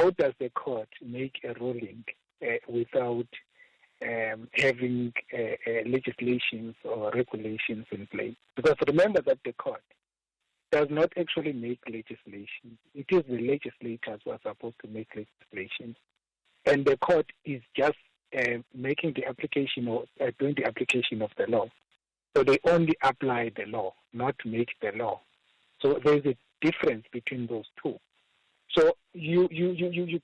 how does the court make a ruling without having legislations or regulations in place? Because remember that the court does not actually make legislation. It is the legislators who are supposed to make legislation. And the court is just making the application or doing the application of the law. So they only apply the law, not make the law. So there's a difference between those two. So you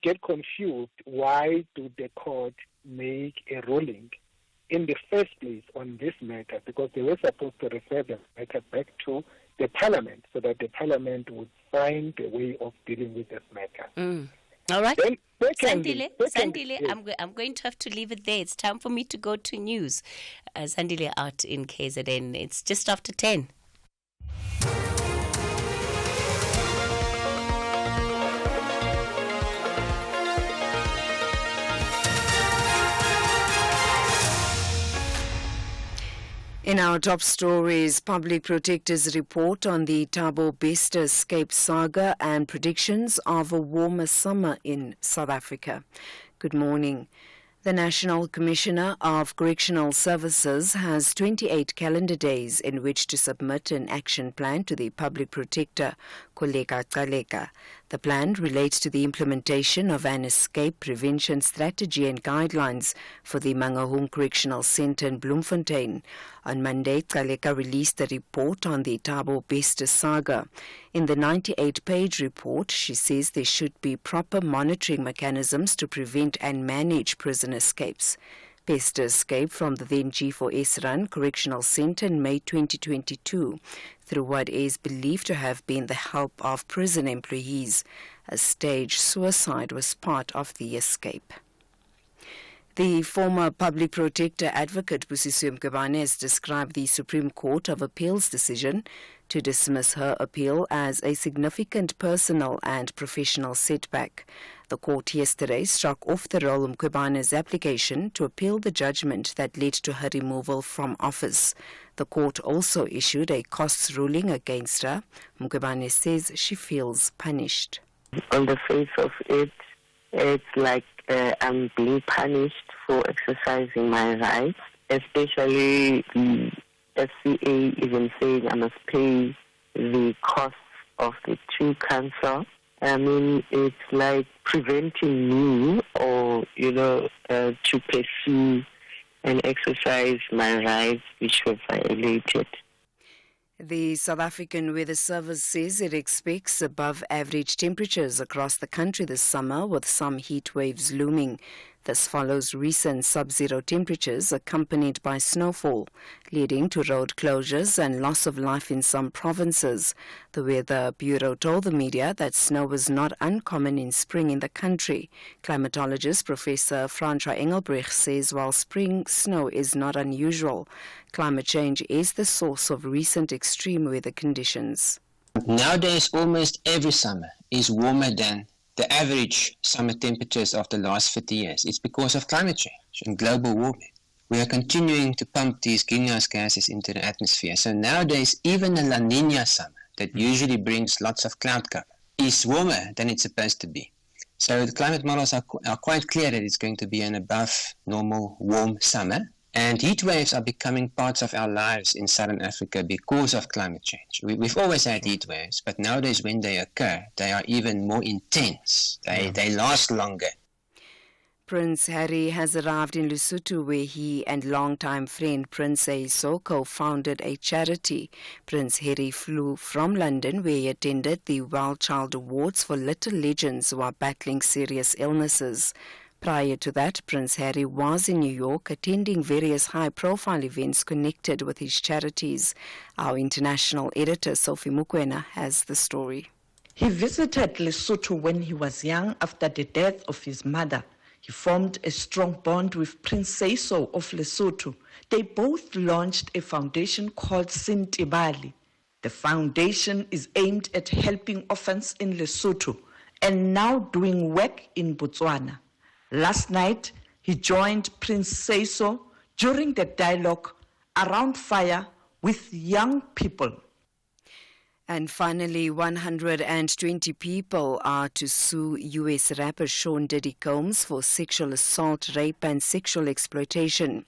get confused. Why do the court make a ruling in the first place on this matter? Because they were supposed to refer the matter back to the parliament so that the parliament would find a way of dealing with this matter. All right. Secondly, Sandile, I'm going to have to leave it there. It's time for me to go to news. Sandile out in KZN. It's just after 10. In our top stories, Public Protector's report on the Thabo Bester escape saga and predictions of a warmer summer in South Africa. Good morning. The National Commissioner of Correctional Services has 28 calendar days in which to submit an action plan to the Public Protector, Koleka Caleka. The plan relates to the implementation of an escape prevention strategy and guidelines for the Mangaung Correctional Centre in Bloemfontein. On Monday, Caleka released a report on the Thabo Bester saga. In the 98-page report, she says there should be proper monitoring mechanisms to prevent and manage prison escapes. Bester escaped from the then G4S run Correctional Centre in May 2022 through what is believed to have been the help of prison employees. A staged suicide was part of the escape. The former Public Protector Advocate Busisiwe Mkhwebane has described the Supreme Court of Appeal's decision to dismiss her appeal as a significant personal and professional setback. The court yesterday struck off the roll of Mkhwebane's application to appeal the judgment that led to her removal from office. The court also issued a costs ruling against her. Mkhwebane says she feels punished. On the face of it, it's like I'm being punished for exercising my rights, especially the FCA even saying I must pay the costs of the true counsel. I mean, it's like preventing me or, to pursue and exercise my rights which were violated. The South African Weather Service says it expects above average temperatures across the country this summer, with some heat waves looming. This follows recent sub-zero temperatures accompanied by snowfall, leading to road closures and loss of life in some provinces. The Weather Bureau told the media that snow is not uncommon in spring in the country. Climatologist Professor Francois Engelbrecht says while spring snow is not unusual, climate change is the source of recent extreme weather conditions. Nowadays, almost every summer is warmer than the average summer temperatures of the last 50 years. It's because of climate change and global warming. We are continuing to pump these greenhouse gases into the atmosphere. So nowadays, even a La Nina summer that usually brings lots of cloud cover is warmer than it's supposed to be. So the climate models are quite clear that it's going to be an above normal warm summer. And heat waves are becoming parts of our lives in Southern Africa because of climate change. We've always had heat waves, but nowadays when they occur, they are even more intense. They last longer. Prince Harry has arrived in Lesotho, where he and longtime friend Prince Eiso co-founded a charity. Prince Harry flew from London, where he attended the World Child Awards for little legends who are battling serious illnesses. Prior to that, Prince Harry was in New York attending various high-profile events connected with his charities. Our international editor, Sophie Mukwena, has the story. He visited Lesotho when he was young after the death of his mother. He formed a strong bond with Prince Eiso of Lesotho. They both launched a foundation called Sintibali. The foundation is aimed at helping orphans in Lesotho and now doing work in Botswana. Last night, he joined Prince Eiso during the dialogue around fire with young people. And finally, 120 people are to sue U.S. rapper Sean Diddy Combs for sexual assault, rape and sexual exploitation.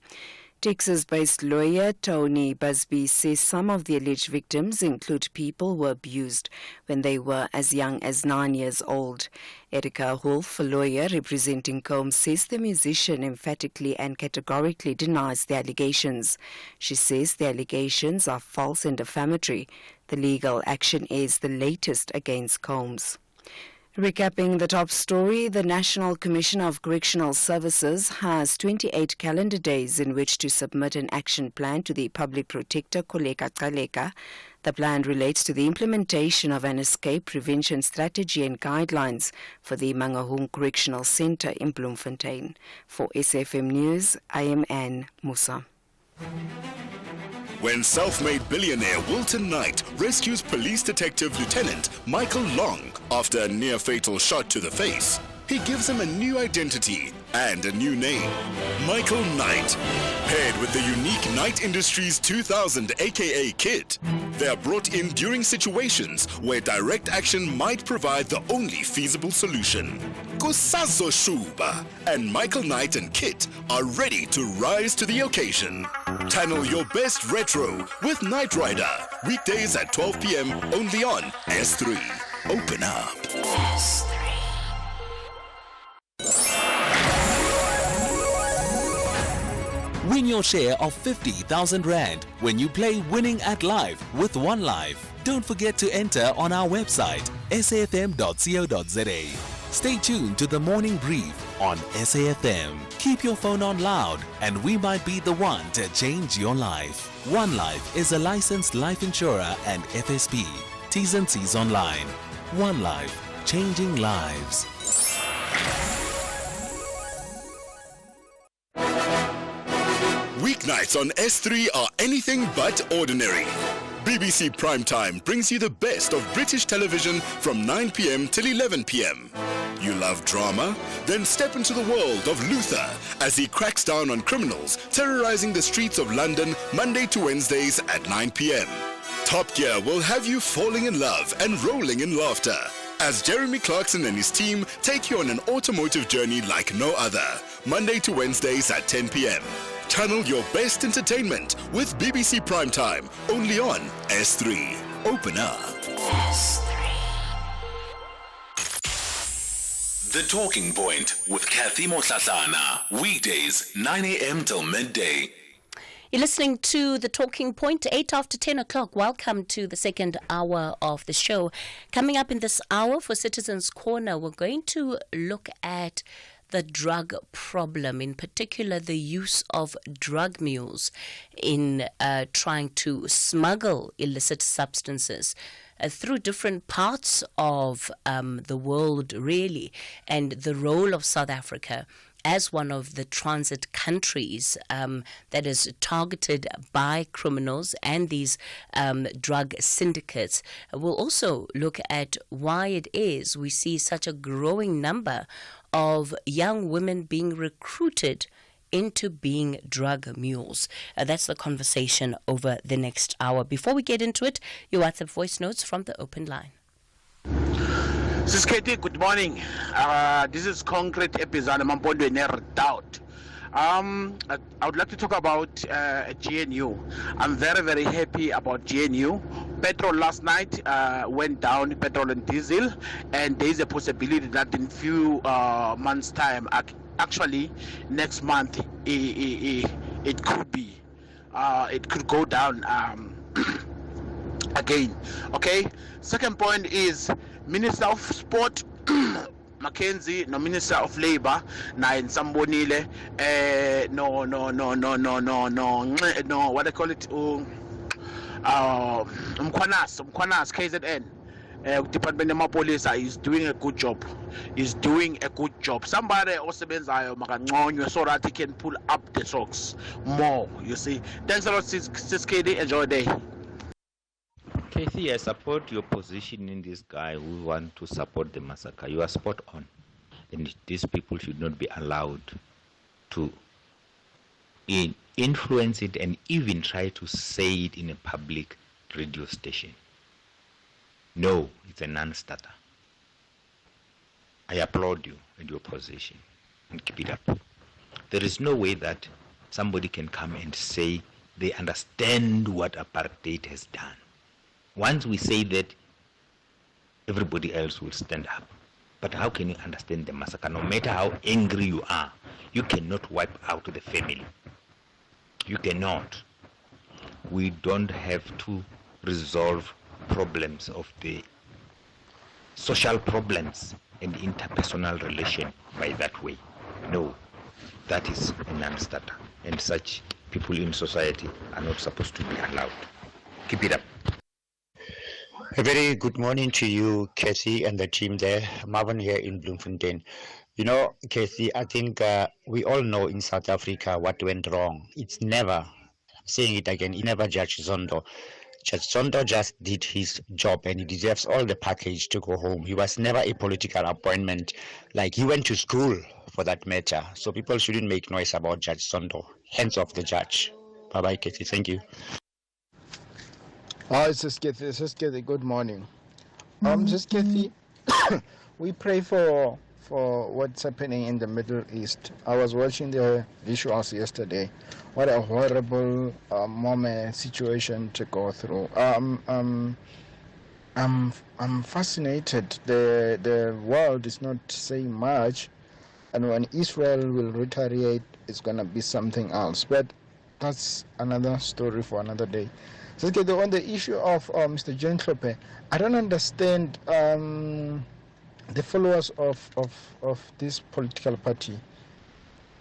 Texas-based lawyer Tony Busby says some of the alleged victims include people who were abused when they were as young as 9 years old. Erica Wolf, a lawyer representing Combs, says the musician emphatically and categorically denies the allegations. She says the allegations are false and defamatory. The legal action is the latest against Combs. Recapping the top story, the National Commission of Correctional Services has 28 calendar days in which to submit an action plan to the Public Protector, Koleka Kaleka. The plan relates to the implementation of an escape prevention strategy and guidelines for the Mangaung Correctional Centre in Bloemfontein. For SFM News, I am Anne Musa. When self-made billionaire Wilton Knight rescues police detective Lieutenant Michael Long after a near-fatal shot to the face, he gives him a new identity and a new name, Michael Knight. Paired with the unique Knight Industries 2000 aka kit, they are brought in during situations where direct action might provide the only feasible solution. Kusazo Shuba and Michael Knight and Kit are ready to rise to the occasion. Channel your best retro with Knight Rider, weekdays at 12 p.m. only on S3. Open up. S3. Win your share of 50,000 Rand when you play Winning at Live with OneLife. Don't forget to enter on our website, safm.co.za. Stay tuned to the morning brief on SAFM. Keep your phone on loud and we might be the one to change your life. OneLife is a licensed life insurer and FSP. T's and C's online. OneLife, changing lives. Weeknights on S3 are anything but ordinary. BBC Primetime brings you the best of British television from 9 p.m. till 11 p.m. You love drama? Then step into the world of Luther as he cracks down on criminals terrorizing the streets of London Monday to Wednesdays at 9 p.m. Top Gear will have you falling in love and rolling in laughter as Jeremy Clarkson and his team take you on an automotive journey like no other, Monday to Wednesdays at 10 p.m. Channel your best entertainment with BBC Primetime, only on S3. Open up. S3. The Talking Point with Cathy Mohlahlana. Weekdays, 9 a.m. till midday. You're listening to The Talking Point, 8 after 10 o'clock. Welcome to the second hour of the show. Coming up in this hour for Citizens Corner, we're going to look at the drug problem, in particular the use of drug mules in trying to smuggle illicit substances through different parts of the world, really, and the role of South Africa as one of the transit countries that is targeted by criminals and these drug syndicates. We'll also look at why it is we see such a growing number of young women being recruited into being drug mules. That's the conversation over the next hour. Before we get into it, your WhatsApp voice notes from the open line. This is Cathy, good morning. This is Concrete Episode Mampondo Never Doubt. I would like to talk about GNU. I'm very, very happy about GNU. Petrol last night went down, petrol and diesel, and there is a possibility that in few months' time, actually next month, it could be, it could go down again. Okay. Second point is Minister of Sport. Mackenzie, no Minister of Labour, na in Sambonile, no, what they call it, Mkwanas, KZN, Department of Police is doing a good job. Somebody also means so that he can pull up the socks more, you see. Thanks a lot, Sis KD, enjoy the day. Cathy, I support your position in this guy who want to support the massacre. You are spot on. And these people should not be allowed to influence it and even try to say it in a public radio station. No, it's a non-starter. I applaud you and your position and keep it up. There is no way that somebody can come and say they understand what apartheid has done. Once we say that, everybody else will stand up. But how can you understand the massacre? No matter how angry you are, you cannot wipe out the family. You cannot. We don't have to resolve problems of the social problems and interpersonal relation by that way. No, that is a non-starter. And such people in society are not supposed to be allowed. Keep it up. A very good morning to you, Cathy, and the team there. Marvin here in Bloemfontein. You know, Cathy, I think we all know in South Africa what went wrong. It's never, I'm saying it again, he never Judge Zondo. Judge Zondo just did his job and he deserves all the package to go home. He was never a political appointment. Like, he went to school for that matter. So people shouldn't make noise about Judge Zondo. Hands off the judge. Bye-bye, Cathy. Thank you. Hi, Sis Cathy. Good morning. Sis Cathy, we pray for what's happening in the Middle East. I was watching the visuals yesterday. What a horrible moment, situation to go through. I'm fascinated. The world is not saying much, and when Israel will retaliate, it's gonna be something else. But that's another story for another day. So on the issue of Mr. Jentlope, I don't understand the followers of this political party.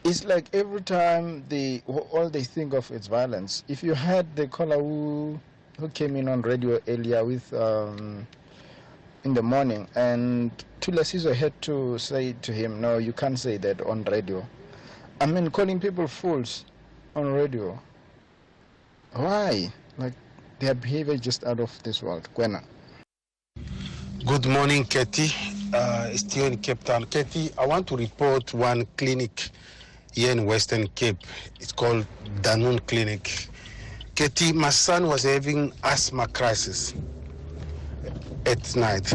It's like every time all they think of is violence. If you had the caller who came in on radio earlier with in the morning, and Tulasizo had to say to him, no, you can't say that on radio. I mean, calling people fools on radio. Why? Like, their behavior just out of this world. Gwena. Good morning, Cathy. Still in Cape Town. Cathy, I want to report one clinic here in Western Cape. It's called Danun Clinic. Cathy, my son was having asthma crisis at night.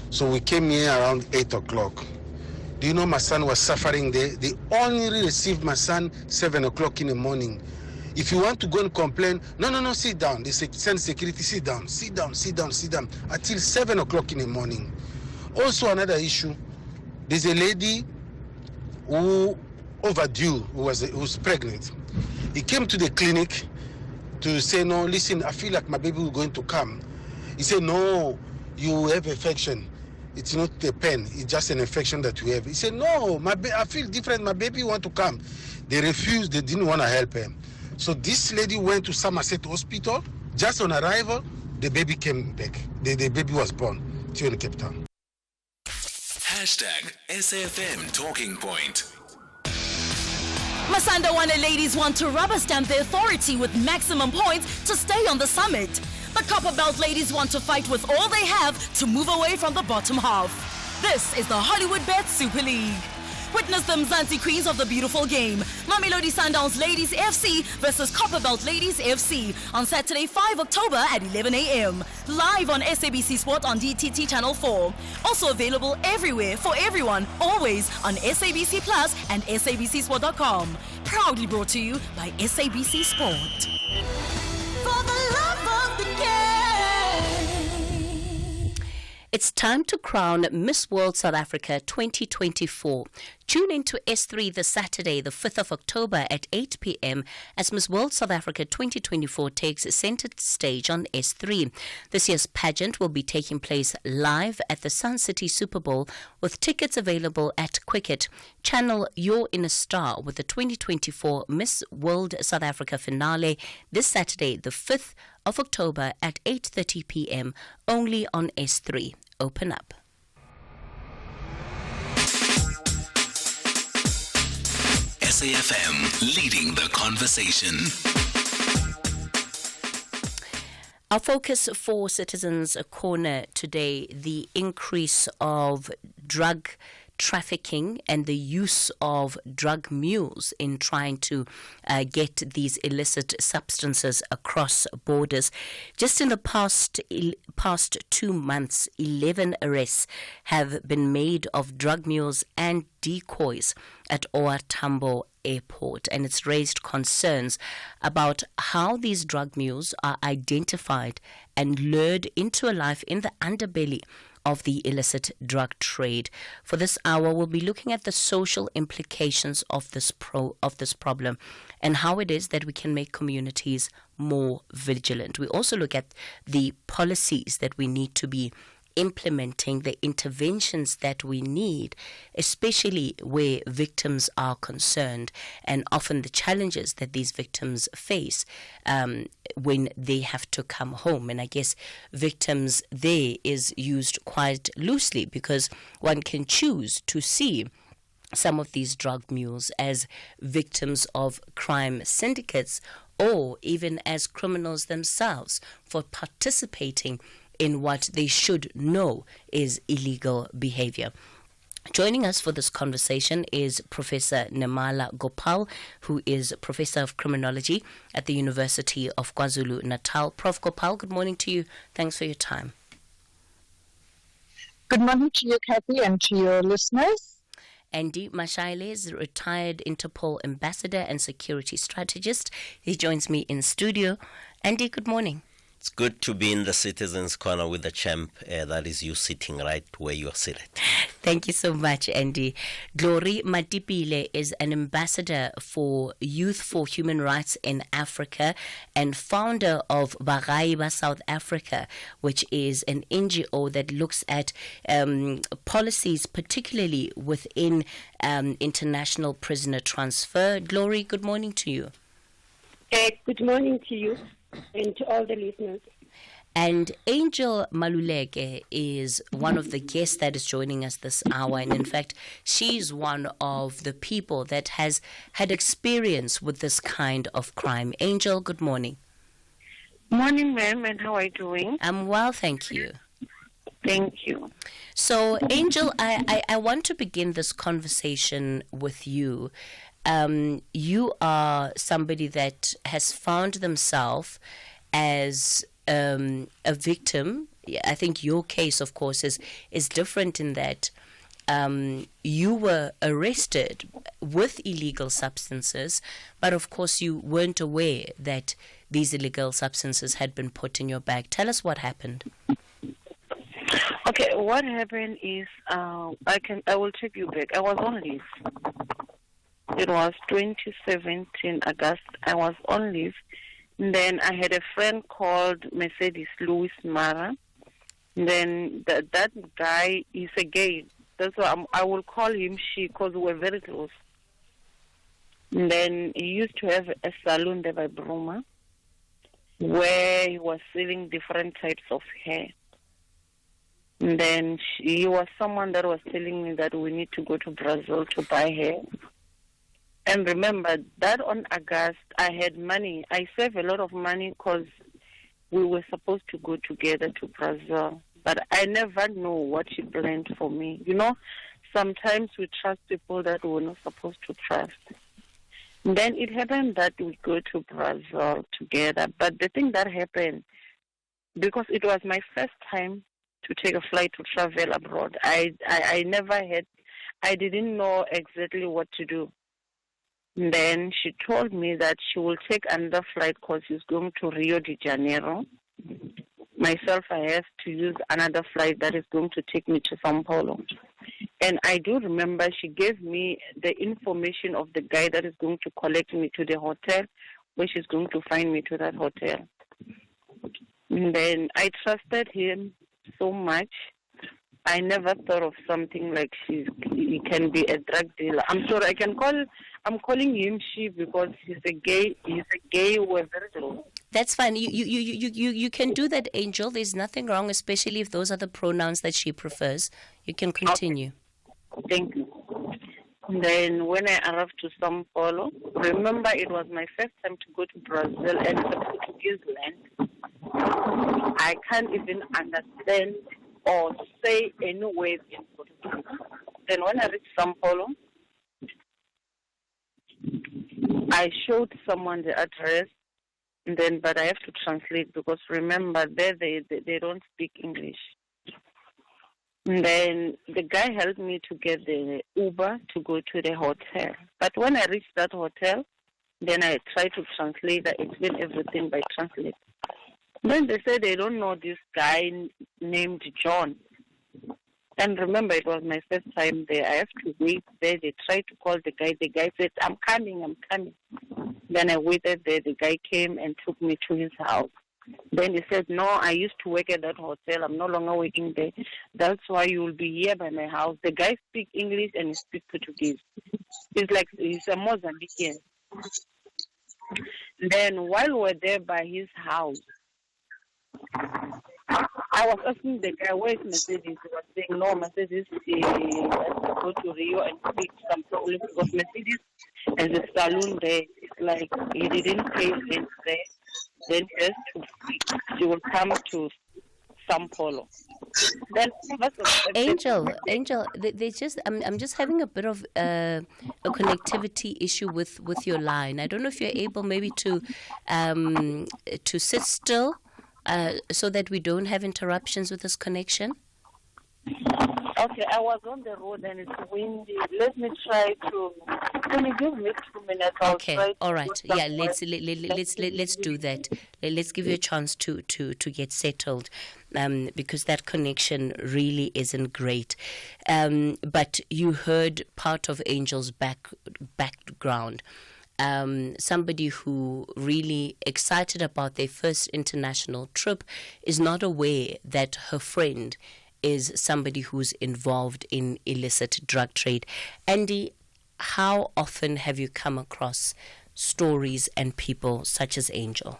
So we came here around 8 o'clock. Do you know my son was suffering there? They only received my son 7 o'clock in the morning. If you want to go and complain, no, sit down. They say, send security, sit down, until 7 o'clock in the morning. Also another issue, there's a lady who overdue, who's pregnant. He came to the clinic to say, no, listen, I feel like my baby is going to come. He said, no, you have infection. It's not a pain, it's just an infection that you have. He said, no, I feel different, my baby want to come. They refused, they didn't want to help him. So this lady went to Somerset Hospital. Just on arrival, the baby came back. The baby was born here in Cape Town. #SAFM Talking Point. Masanda Wane ladies want to rubber stamp their authority with maximum points to stay on the summit. The Copper Belt ladies want to fight with all they have to move away from the bottom half. This is the Hollywood Bet Super League. Witness the Mzansi Queens of the beautiful game. Mamelodi Sundowns Ladies FC versus Copperbelt Ladies FC on Saturday, 5 October at 11 a.m. Live on SABC Sport on DTT Channel 4. Also available everywhere for everyone, always on SABC Plus and SABCSport.com. Proudly brought to you by SABC Sport. For the love of the game. It's time to crown Miss World South Africa 2024. Tune in to S3 this Saturday, the 5th of October at 8 p.m. as Miss World South Africa 2024 takes center stage on S3. This year's pageant will be taking place live at the Sun City Super Bowl with tickets available at Quicket. Channel Your Inner Star with the 2024 Miss World South Africa finale this Saturday, the 5th of October at 8:30 p.m. only on S3. Open up. SAFM leading the conversation. Our focus for Citizens Corner today, the increase of drug trafficking and the use of drug mules in trying to get these illicit substances across borders. Just in the past 2 months, 11 arrests have been made of drug mules and decoys at OR Tambo Airport, and it's raised concerns about how these drug mules are identified and lured into a life in the underbelly of the illicit drug trade. For this hour, we'll be looking at the social implications of this problem and how it is that we can make communities more vigilant. We also look at the policies that we need to be implementing, the interventions that we need, especially where victims are concerned, and often the challenges that these victims face when they have to come home. And I guess victims there is used quite loosely, because one can choose to see some of these drug mules as victims of crime syndicates, or even as criminals themselves for participating in what they should know is illegal behavior. Joining us for this conversation is Professor Nemala Gopal, who is Professor of Criminology at the University of KwaZulu-Natal. Prof. Gopal, good morning to you. Thanks for your time. Good morning to you, Cathy, and to your listeners. Andy Mashaile is a retired Interpol ambassador and security strategist. He joins me in studio. Andy, good morning. It's good to be in the Citizens Corner with the champ. That is you sitting right where you are seated. Thank you so much, Andy. Glory Matipile is an ambassador for Youth for Human Rights in Africa and founder of Bagaiba South Africa, which is an NGO that looks at policies, particularly within international prisoner transfer. Glory, good morning to you. Good morning to you and to all the listeners. And Angel Maluleke is one of the guests that is joining us this hour. And in fact, she's one of the people that has had experience with this kind of crime. Angel, good morning. Morning, ma'am, and how are you doing? I'm well, thank you. Thank you. So, Angel, I want to begin this conversation with you. You are somebody that has found themselves as a victim. I think your case, of course, is different in that you were arrested with illegal substances, but of course you weren't aware that these illegal substances had been put in your bag. Tell us what happened. Okay, what happened is I will take you back. I was on leave. It was 2017 August. I was on leave. And then I had a friend called Mercedes Louis Mara. And then that guy is a gay. That's why I will call him she, because we were very close. And then he used to have a salon there by Bruma, where he was selling different types of hair. And then he was someone that was telling me that we need to go to Brazil to buy hair. And remember that on August, I had money. I saved a lot of money because we were supposed to go together to Brazil. But I never know what she planned for me. You know, sometimes we trust people that we're not supposed to trust. And then it happened that we go to Brazil together. But the thing that happened, because it was my first time to take a flight to travel abroad, I didn't know exactly what to do. Then she told me that she will take another flight because she's going to Rio de Janeiro. Myself, I have to use another flight that is going to take me to Sao Paulo. And I do remember she gave me the information of the guy that is going to collect me to the hotel, where she's going to find me to that hotel. And then I trusted him so much. I never thought of something like he can be a drug dealer. I'm sorry, I'm calling him she because he's a gay. We're very close. That's fine. You can do that, Angel. There's nothing wrong, especially if those are the pronouns that she prefers. You can continue. Okay. Thank you. Then when I arrived to Sao Paulo, remember it was my first time to go to Brazil and it's a Portuguese land. I can't even understand or say any words in Portuguese. Then when I reached Sampolo, I showed someone the address, but I have to translate because remember, there they don't speak English. And then the guy helped me to get the Uber to go to the hotel. But when I reached that hotel, then I tried to translate. I explained everything by translate. Then they said they don't know this guy named John. And remember, it was my first time there. I have to wait there. They tried to call the guy. The guy said, I'm coming. Then I waited there. The guy came and took me to his house. Then he said, no, I used to work at that hotel. I'm no longer working there. That's why you will be here by my house. The guy speaks English and he speaks Portuguese. He's a Mozambican. Then while we were there by his house, I was asking the guy, where is Mercedes? He was saying, no, Mercedes has to go to Rio and fix some problem because Mercedes has a saloon there. It's like he didn't pay rent there. Then he will come to Sao Paulo. Then Angel, I'm just having a bit of a connectivity issue with your line. I don't know if you're able maybe to sit still so that we don't have interruptions with this connection. Okay, I was on the road and it's windy. Let me try to. Can you give me 2 minutes? Okay, all right. Yeah, let's do that. Let's give you a chance to get settled, because that connection really isn't great. But you heard part of Angel's background. Somebody who really excited about their first international trip is not aware that her friend is somebody who's involved in illicit drug trade. Andy, how often have you come across stories and people such as Angel?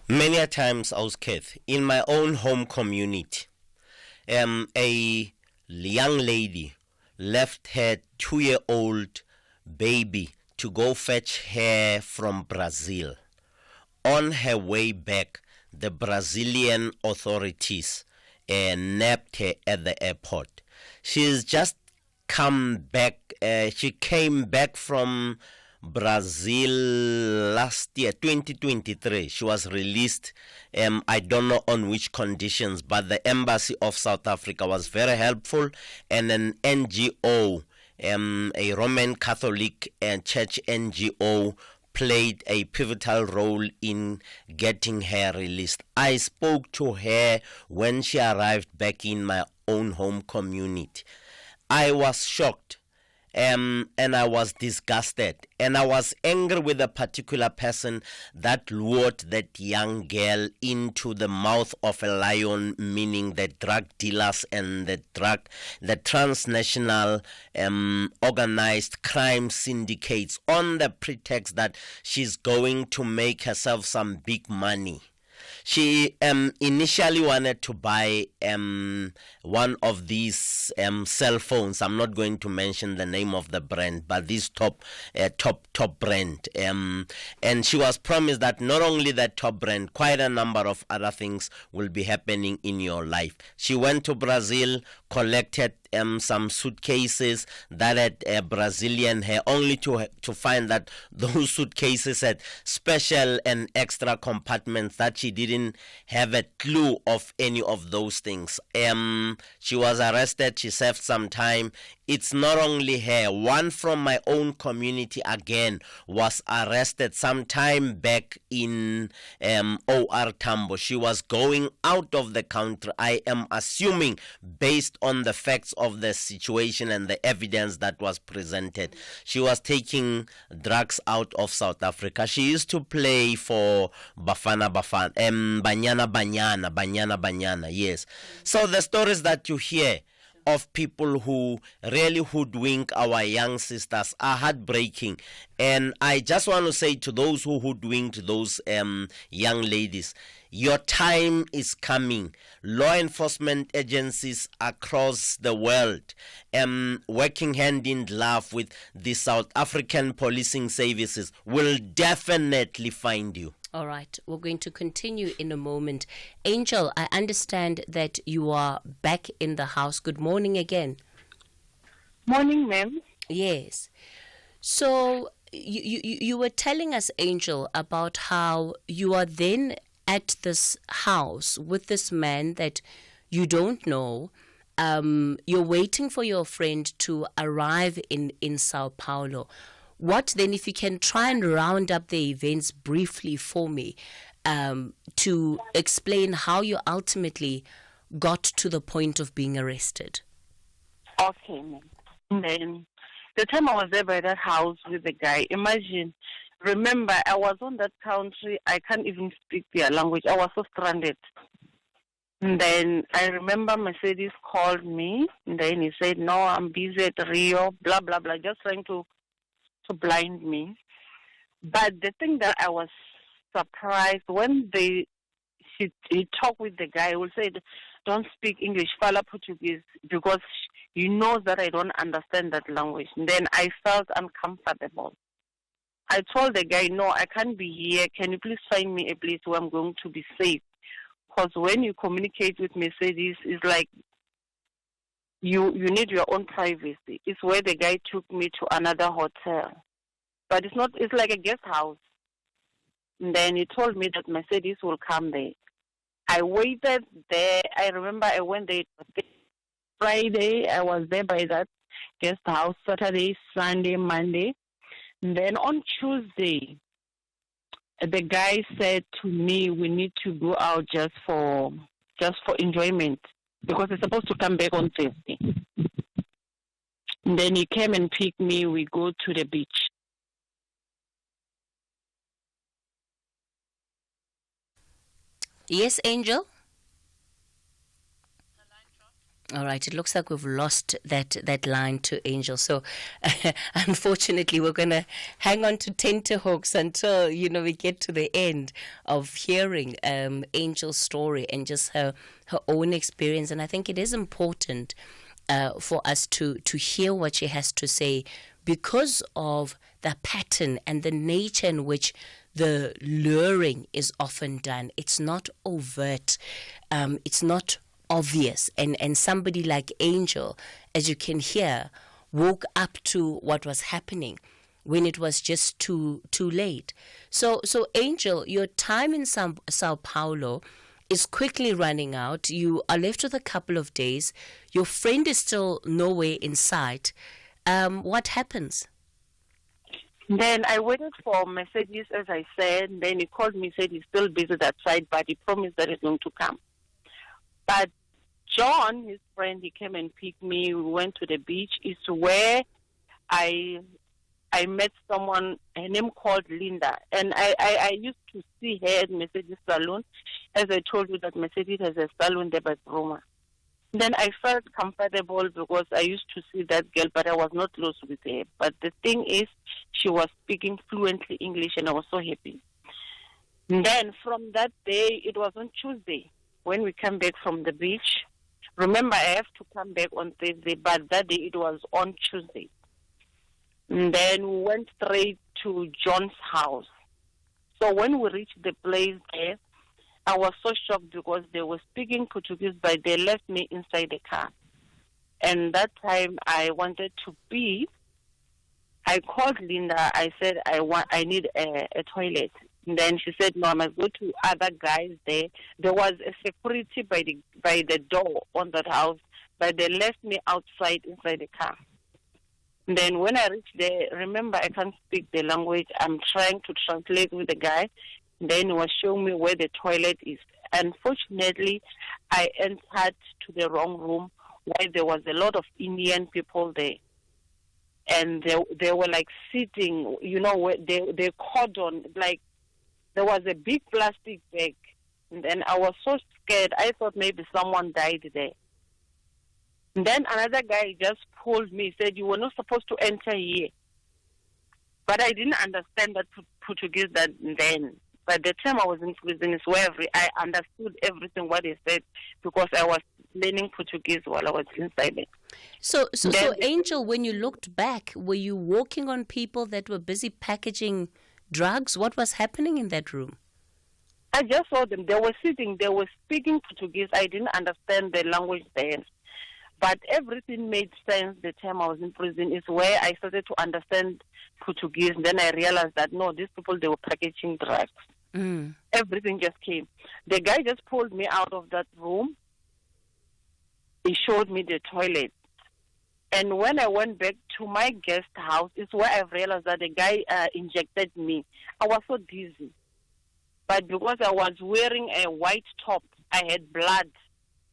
Many a times, Ausketh, in my own home community, a young lady left her 2-year-old baby to go fetch her from Brazil. On her way back, the Brazilian authorities nabbed her at the airport. She's just come back. She came back from Brazil last year, 2023. She was released. I don't know on which conditions, but the Embassy of South Africa was very helpful, and an NGO, a Roman Catholic church NGO, played a pivotal role in getting her released. I spoke to her when she arrived back in my own home community. I was shocked, and I was disgusted, and I was angry with a particular person that lured that young girl into the mouth of a lion, meaning the drug dealers and the transnational organized crime syndicates, on the pretext that she's going to make herself some big money. She initially wanted to buy one of these cell phones. I'm not going to mention the name of the brand, but this top brand. And she was promised that not only that top brand, quite a number of other things will be happening in your life. She went to Brazil, collected some suitcases that had Brazilian hair, only to find that those suitcases had special and extra compartments that she didn't have a clue of any of those things. She was arrested. She served some time. It's not only her. One from my own community again was arrested some time back in OR Tambo. She was going out of the country, I am assuming, based on the facts of the situation and the evidence that was presented. She was taking drugs out of South Africa. She used to play for Bafana, Banyana, yes. So the stories that you hear of people who really hoodwink our young sisters are heartbreaking. And I just want to say to those who hoodwinked those young ladies, your time is coming. Law enforcement agencies across the world, working hand in glove with the South African policing services, will definitely find you. All right, we're going to continue in a moment. Angel, I understand that you are back in the house. Good morning again. Morning, ma'am. Yes. So you were telling us, Angel, about how you are then at this house with this man that you don't know. You're waiting for your friend to arrive in Sao Paulo. What then, if you can try and round up the events briefly for me, to explain how you ultimately got to the point of being arrested? Okay, ma'am. Then the time I was there by that house with the guy, remember, I was on that country, I can't even speak their language. I was so stranded. And then I remember Mercedes called me, and then he said, no, I'm busy at Rio, blah, blah, blah, just trying to blind me. But the thing that I was surprised, when he talked with the guy, he would say, don't speak English, fala Portuguese, because he knows that I don't understand that language. And then I felt uncomfortable. I told the guy, no, I can't be here. Can you please find me a place where I'm going to be safe? Because when you communicate with Mercedes, it's like you need your own privacy. It's where the guy took me to another hotel. But it's like a guest house. And then he told me that Mercedes will come there. I waited there. I remember I went there Friday. I was there by that guest house, Saturday, Sunday, Monday. And then on Tuesday, the guy said to me, we need to go out just for enjoyment, because he's supposed to come back on Thursday. And then he came and picked me. We go to the beach. Yes, Angel? All right, it looks like we've lost that line to Angel. So, unfortunately, we're going to hang on to tenterhooks until, we get to the end of hearing Angel's story and just her own experience. And I think it is important for us to hear what she has to say, because of the pattern and the nature in which the luring is often done. It's not overt. It's not obvious, and somebody like Angel, as you can hear, woke up to what was happening when it was just too late. So Angel, your time in Sao Paulo is quickly running out. You are left with a couple of days. Your friend is still nowhere in sight. What happens? Then I waited for Mercedes, as I said. Then he called me, said he's still busy that side, but he promised that he's going to come. But John, his friend, he came and picked me. We went to the beach. It's where I met someone, her name called Linda. And I used to see her at Mercedes Salon. As I told you, that Mercedes has a salon there by Roma. Then I felt comfortable because I used to see that girl, but I was not close with her. But the thing is, she was speaking fluently English, and I was so happy. And then from that day, it was on Tuesday, when we came back from the beach. Remember, I have to come back on Thursday, but that day it was on Tuesday. And then we went straight to John's house. So when we reached the place there, I was so shocked because they were speaking Portuguese, but they left me inside the car. And that time I wanted to pee. I called Linda. I said, I need a toilet. And then she said, no, I must go to other guys there. There was a security by the door on that house, but they left me outside inside the car. And then when I reached there, remember, I can't speak the language. I'm trying to translate with the guy. And then he was showing me where the toilet is. Unfortunately, I entered to the wrong room where there was a lot of Indian people there. And they were like sitting, where they cordon, like, there was a big plastic bag, and then I was so scared. I thought maybe someone died there. And then another guy just pulled me, said, you were not supposed to enter here. But I didn't understand that Portuguese then. By the time I was in prison, is where I understood everything what he said, because I was learning Portuguese while I was inside it. So Angel, when you looked back, were you walking on people that were busy packaging drugs? What was happening in that room? I just saw them. They were sitting. They were speaking Portuguese. I didn't understand the language then. But everything made sense the time I was in prison. Is where I started to understand Portuguese. Then I realized that, no, these people, they were packaging drugs. Everything just came. The guy just pulled me out of that room. He showed me the toilet. And when I went back to my guest house, it's where I realized that the guy injected me. I was so dizzy. But because I was wearing a white top, I had blood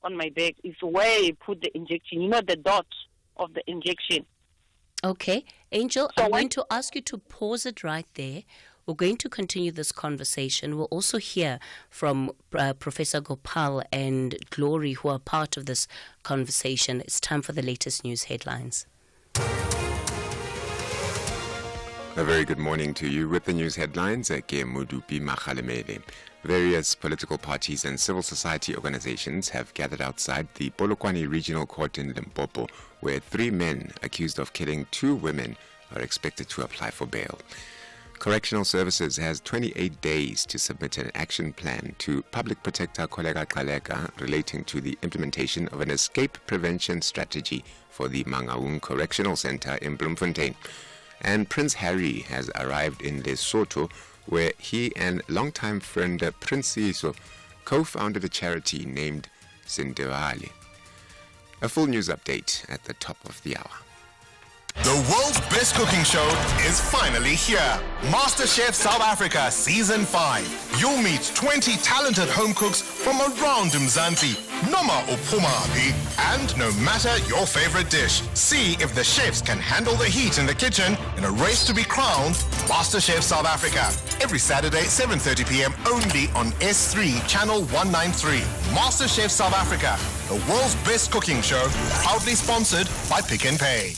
on my back. It's where he put the injection, you know, the dot of the injection. Okay. Angel, I'm going to ask you to pause it right there. We're going to continue this conversation. We'll also hear from Professor Gopal and Glory, who are part of this conversation. It's time for the latest news headlines. A very good morning to you. With the news headlines, Ke Mudupi Makhalemele. Various political parties and civil society organizations have gathered outside the Polokwane Regional Court in Limpopo, where 3 men accused of killing 2 women are expected to apply for bail. Correctional Services has 28 days to submit an action plan to Public Protector Koleka Kaleka relating to the implementation of an escape prevention strategy for the Mangaung Correctional Center in Bloemfontein. And Prince Harry has arrived in Lesotho, where he and longtime friend Prince Siso co-founded a charity named Sindewali. A full news update at the top of the hour. The world's best cooking show is finally here. MasterChef South Africa Season 5. You'll meet 20 talented home cooks from around Mzansi, noma uphumapi, and no matter your favorite dish. See if the chefs can handle the heat in the kitchen in a race to be crowned MasterChef South Africa. Every Saturday, 7:30 p.m. only on S3 Channel 193. MasterChef South Africa, the world's best cooking show, proudly sponsored by Pick n Pay.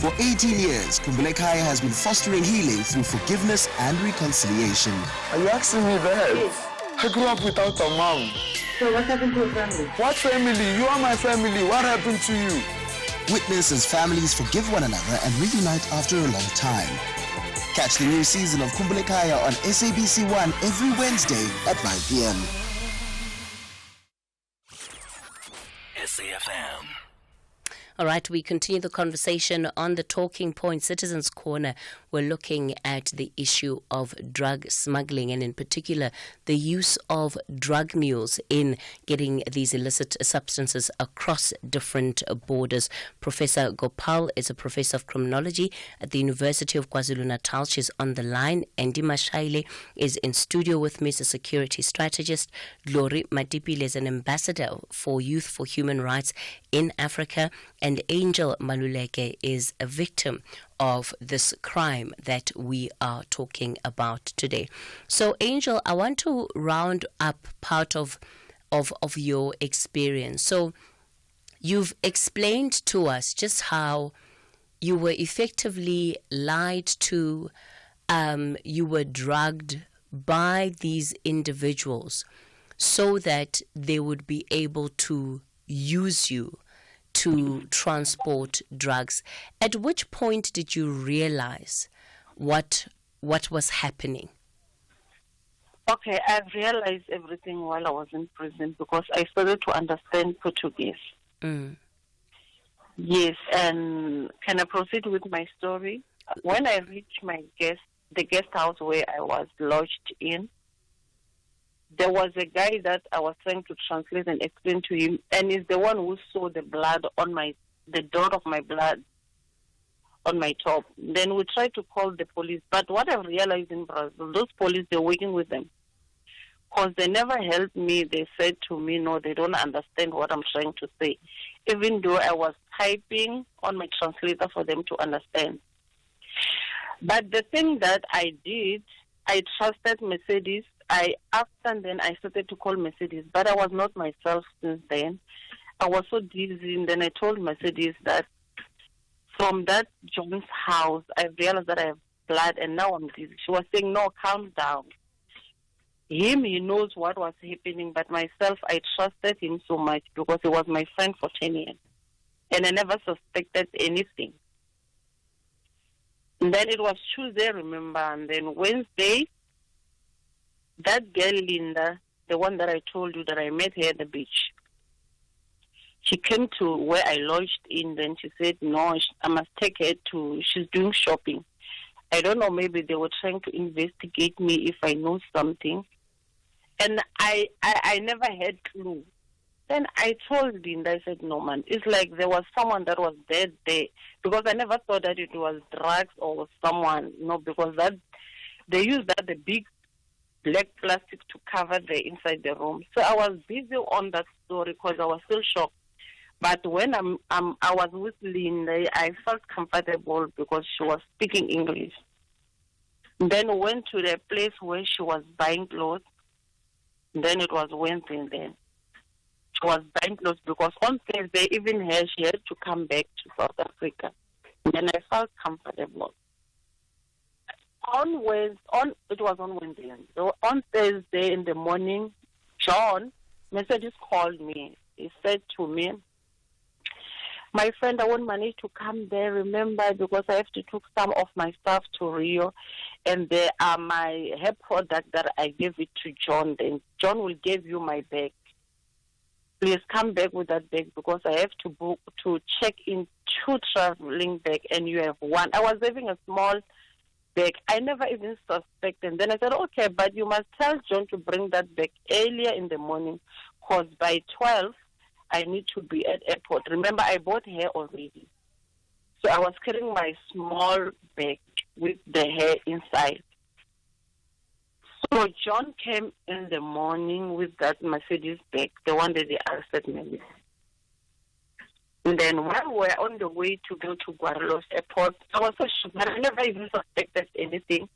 For 18 years, Kumbulekhaya has been fostering healing through forgiveness and reconciliation. Are you asking me that? Yes. I grew up without a mom. So what happened to your family? What family? You are my family. What happened to you? Witness as families forgive one another and reunite after a long time. Catch the new season of Kumbulekhaya on SABC 1 every Wednesday at 9 p.m. SAFM. All right, we continue the conversation on the Talking Point Citizens Corner. We're looking at the issue of drug smuggling and in particular the use of drug mules in getting these illicit substances across different borders. Professor Gopal is a professor of criminology at the University of KwaZulu-Natal. She's on the line. Andy Mashaile is in studio with me as a security strategist. Glory Madipile is an ambassador for Youth for Human Rights in Africa. And Angel Maluleke is a victim of this crime that we are talking about today. So, Angel, I want to round up part of your experience. So, you've explained to us just how you were effectively lied to, you were drugged by these individuals so that they would be able to use you to transport drugs. At which point did you realize what was happening? Okay, I realized everything while I was in prison because I started to understand Portuguese. Yes, and can I proceed with my story? When I reached the guest house where I was lodged in, there was a guy that I was trying to translate and explain to him, and he's the one who saw the blood on the dot of my blood on my top. Then we tried to call the police, but what I realized in Brazil, those police, they're working with them. Because they never helped me. They said to me, no, they don't understand what I'm trying to say. Even though I was typing on my translator for them to understand. But the thing that I did, I trusted Mercedes. Then I started to call Mercedes, but I was not myself since then. I was so dizzy, and then I told Mercedes that from that John's house, I realized that I have blood, and now I'm dizzy. She was saying, no, calm down. He knows what was happening, but myself, I trusted him so much because he was my friend for 10 years, and I never suspected anything. And then it was Tuesday, remember, and then Wednesday, that girl, Linda, the one that I told you that I met her at the beach, She came to where I lodged in, then she said, no, I must take her she's doing shopping. I don't know, maybe they were trying to investigate me if I know something. And I never had clue. Then I told him, I said, no, man, it's like there was someone that was dead there. Because I never thought that it was drugs or someone, because that they used the big black plastic to cover the inside the room. So I was busy on that story because I was still shocked. But when I was with Linda, I felt comfortable because she was speaking English. Then went to the place where she was buying clothes. Then it was Wednesday. Then she was buying clothes because on Thursday, even her, she had to come back to South Africa. Then I felt comfortable. It was on Wednesday. So on Thursday in the morning, John Mercedes called me. He said to me, my friend, I won't manage to come there, remember, because I have to take some of my stuff to Rio, and there are my hair products that I gave it to John. Then John will give you my bag. Please come back with that bag because I have to book to check in 2 traveling bags, and you have 1. I was having a small bag. I never even suspected. Then I said, okay, but you must tell John to bring that bag earlier in the morning because by 12, I need to be at airport. Remember, I bought hair already. So I was carrying my small bag with the hair inside. So John came in the morning with that Mercedes bag, the one that they arrested me with. And then while we were on the way to go to Guarulhos airport, I was so shocked, but I never even suspected anything.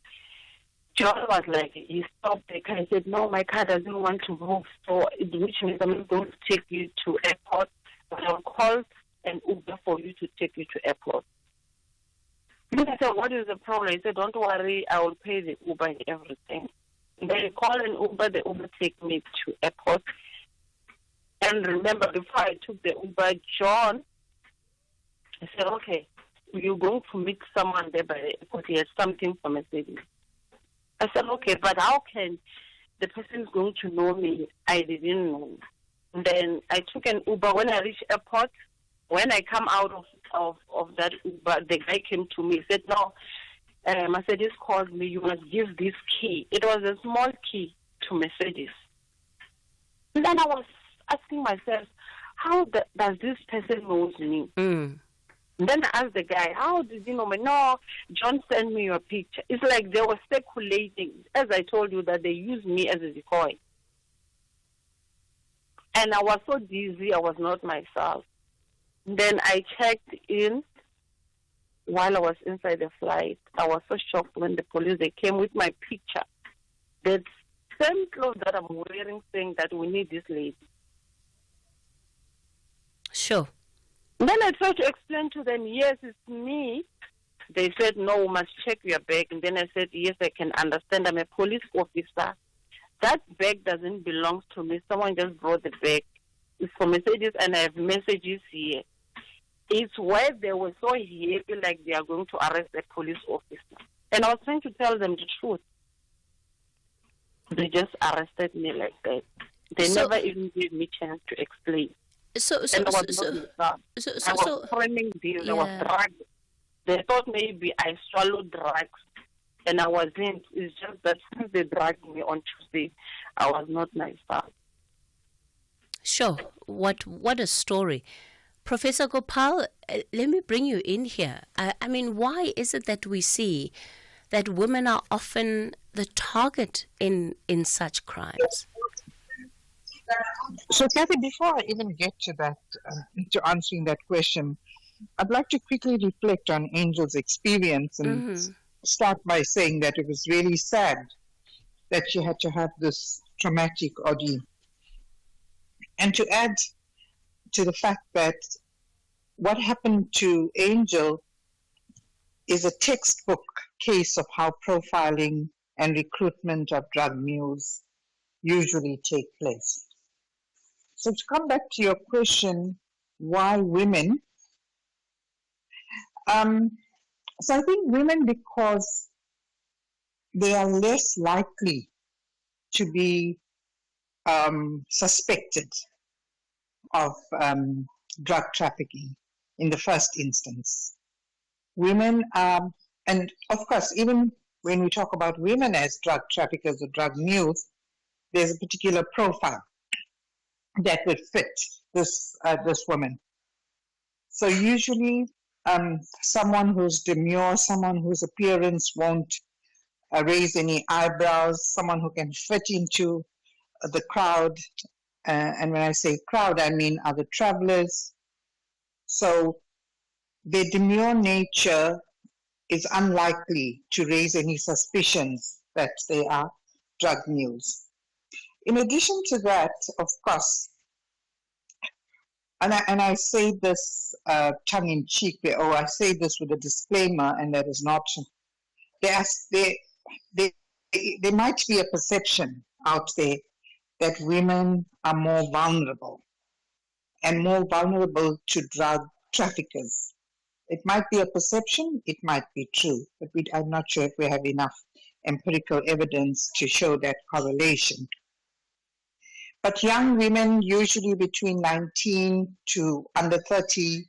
John was like, he stopped the car. He said, no, my car doesn't want to move, so which means I'm not going to take you to airport, but I'll call an Uber for you to take you to airport. Then I said, what is the problem? He said, don't worry, I will pay the Uber and everything. And then he called an Uber, the Uber take me to airport. And remember, before I took the Uber, John, I said, okay, you're going to meet someone there by the airport. He has something for Mercedes. I said, okay, but how can the person going to know me? I didn't know. And then I took an Uber. When I reached airport, when I come out of that Uber, the guy came to me. He said, no, Mercedes called me. You must give this key. It was a small key to Mercedes. And then I was asking myself, how does this person knows me? Then I asked the guy, how did you know me? No, John sent me your picture. It's like they were speculating, as I told you, that they used me as a decoy. And I was so dizzy, I was not myself. Then I checked in while I was inside the flight. I was so shocked when the police, they came with my picture. That same clothes that I'm wearing, saying that we need this lady. Sure. Then I tried to explain to them, yes, it's me. They said, no, we must check your bag. And then I said, yes, I can understand. I'm a police officer. That bag doesn't belong to me. Someone just brought the bag. It's for Mercedes, and I have messages here. It's where they were so happy, like they are going to arrest a police officer. And I was trying to tell them the truth. They just arrested me like that. They never even gave me a chance to explain. I was claiming this. I was drugged. They thought maybe I swallowed drugs, and I wasn't. It's just that since they dragged me on Tuesday, I was not myself. Sure. What a story. Professor Gopal, let me bring you in here. I mean, why is it that we see that women are often the target in such crimes? So, Cathy, before I even get to that, to answering that question, I'd like to quickly reflect on Angel's experience and start by saying that it was really sad that she had to have this traumatic ordeal. And to add to the fact that what happened to Angel is a textbook case of how profiling and recruitment of drug mules usually take place. So to come back to your question, why women? So I think women, because they are less likely to be suspected of drug trafficking in the first instance. Women are, and of course, even when we talk about women as drug traffickers or drug mules, there's a particular profile that would fit this woman. So usually, someone who's demure, someone whose appearance won't raise any eyebrows, someone who can fit into the crowd. And when I say crowd, I mean other travelers. So their demure nature is unlikely to raise any suspicions that they are drug mules. In addition to that, of course, and I say this tongue in cheek, or I say this with a disclaimer, and that is not. There might be a perception out there that women are more vulnerable to drug traffickers. It might be a perception, it might be true, but I'm not sure if we have enough empirical evidence to show that correlation. But young women, usually between 19 to under 30,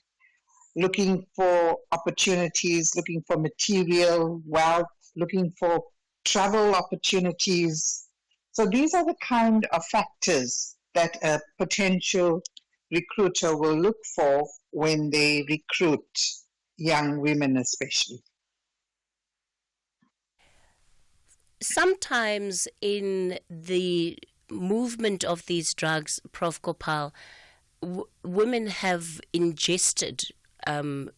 looking for opportunities, looking for material wealth, looking for travel opportunities. So these are the kind of factors that a potential recruiter will look for when they recruit young women especially. Sometimes in the movement of these drugs, Prof. Gopal, women have ingested some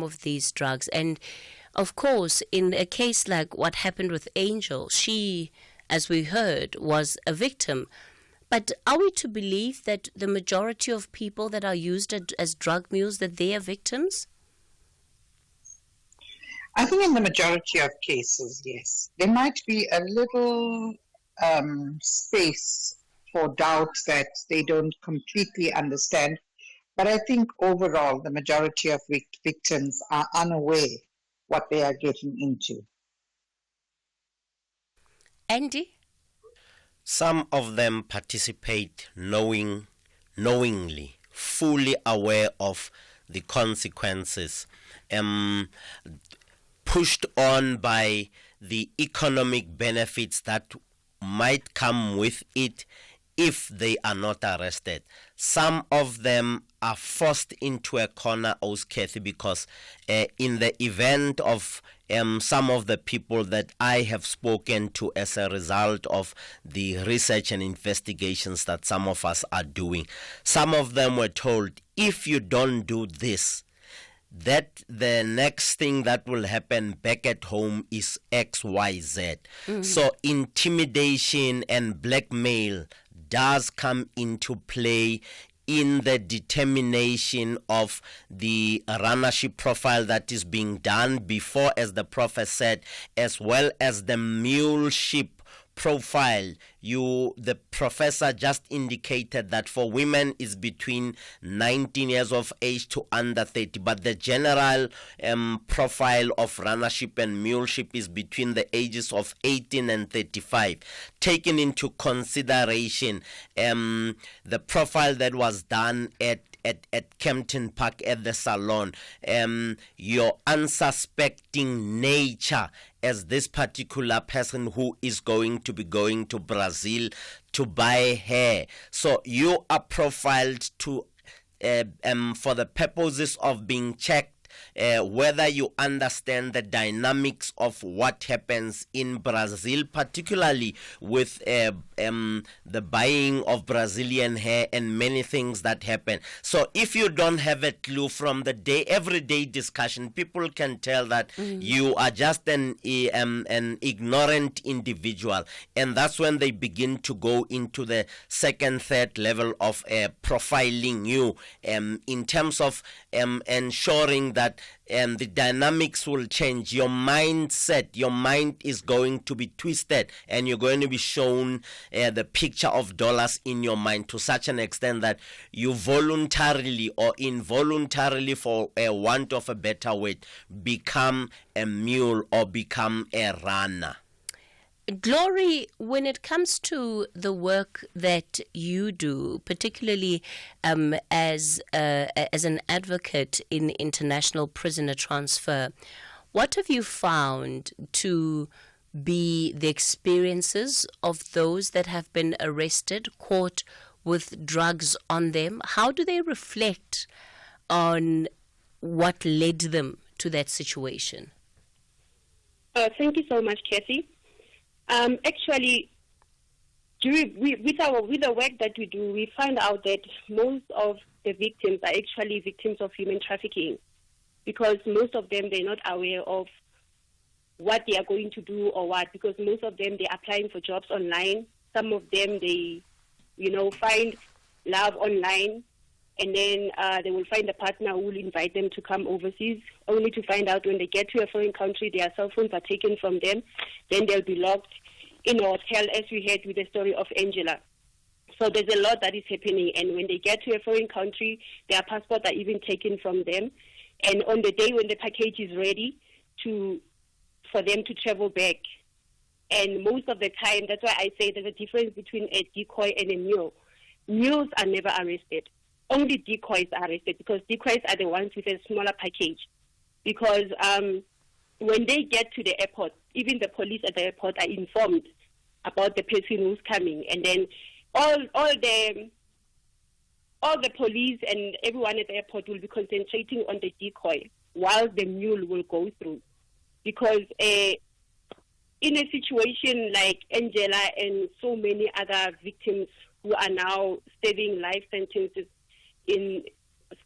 of these drugs. And of course, in a case like what happened with Angel, she, as we heard, was a victim. But are we to believe that the majority of people that are used as drug mules, that they are victims? I think in the majority of cases, yes. There might be a little space for doubt that they don't completely understand. But I think overall, the majority of victims are unaware what they are getting into. Andy? Some of them participate knowingly, fully aware of the consequences, pushed on by the economic benefits that might come with it if they are not arrested. Some of them are forced into a corner, Cathy, because in the event of some of the people that I have spoken to as a result of the research and investigations that some of us are doing, some of them were told, if you don't do this, that the next thing that will happen back at home is XYZ. Mm-hmm. So intimidation and blackmail does come into play in the determination of the runnership profile that is being done before, as the prophet said, as well as the muleship profile. The professor just indicated that for women is between 19 years of age to under 30, but the general profile of runnership and muleship is between the ages of 18 and 35. Taking into consideration the profile that was done at Kempton Park at the salon, your unsuspecting nature as this particular person who is going to be going to Brazil to buy hair. So you are profiled to for the purposes of being checked whether you understand the dynamics of what happens in Brazil, particularly with the buying of Brazilian hair and many things that happen. So if you don't have a clue from the everyday discussion, people can tell that you are just an ignorant individual, and that's when they begin to go into the second, third level of profiling you in terms of ensuring that the dynamics will change. Your mindset, your mind is going to be twisted, and you're going to be shown the picture of dollars in your mind to such an extent that you voluntarily or involuntarily, for a want of a better word, become a mule or become a runner. Glory, when it comes to the work that you do, particularly as an advocate in international prisoner transfer, what have you found to be the experiences of those that have been arrested, caught with drugs on them? How do they reflect on what led them to that situation? Thank you so much, Cathy. Actually, with the work that we do, we find out that most of the victims are actually victims of human trafficking, because most of them, they're not aware of what they are going to do or what, because most of them, they're applying for jobs online. Some of them, they, find love online, and then they will find a partner who will invite them to come overseas, only to find out when they get to a foreign country, their cell phones are taken from them. Then they'll be locked in a hotel, as we heard with the story of Angela. So there's a lot that is happening. And when they get to a foreign country, their passports are even taken from them. And on the day when the package is ready for them to travel back, and most of the time, that's why I say there's a difference between a decoy and a mule. Mules are never arrested. Only decoys are arrested, because decoys are the ones with a smaller package. Because when they get to the airport, even the police at the airport are informed about the person who's coming, and then all the police and everyone at the airport will be concentrating on the decoy while the mule will go through. Because in a situation like Angela and so many other victims who are now serving life sentences,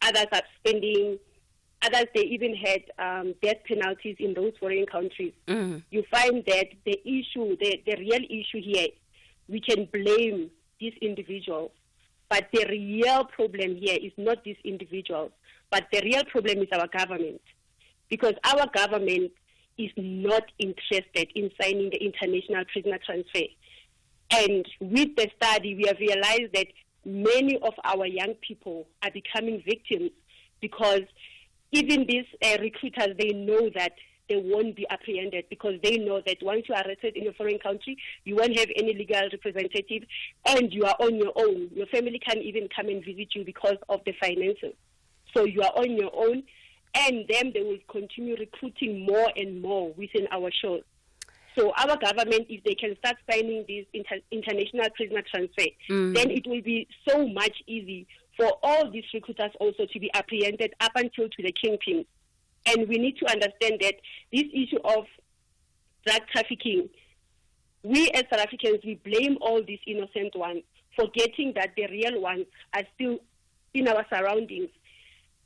others are spending, others they even had death penalties in those foreign countries. You find that the real issue here, we can blame these individuals, but the real problem here is not these individuals, but the real problem is our government, because our government is not interested in signing the international prisoner transfer. And with the study, we have realized that many of our young people are becoming victims, because even these recruiters, they know that they won't be apprehended, because they know that once you are arrested in a foreign country, you won't have any legal representative, and you are on your own. Your family can't even come and visit you because of the finances. So you are on your own, and then they will continue recruiting more and more within our shores. So our government, if they can start signing this international prisoner transfer, then it will be so much easy for all these recruiters also to be apprehended up until to the kingpins. And we need to understand that this issue of drug trafficking, we as South Africans, we blame all these innocent ones, forgetting that the real ones are still in our surroundings.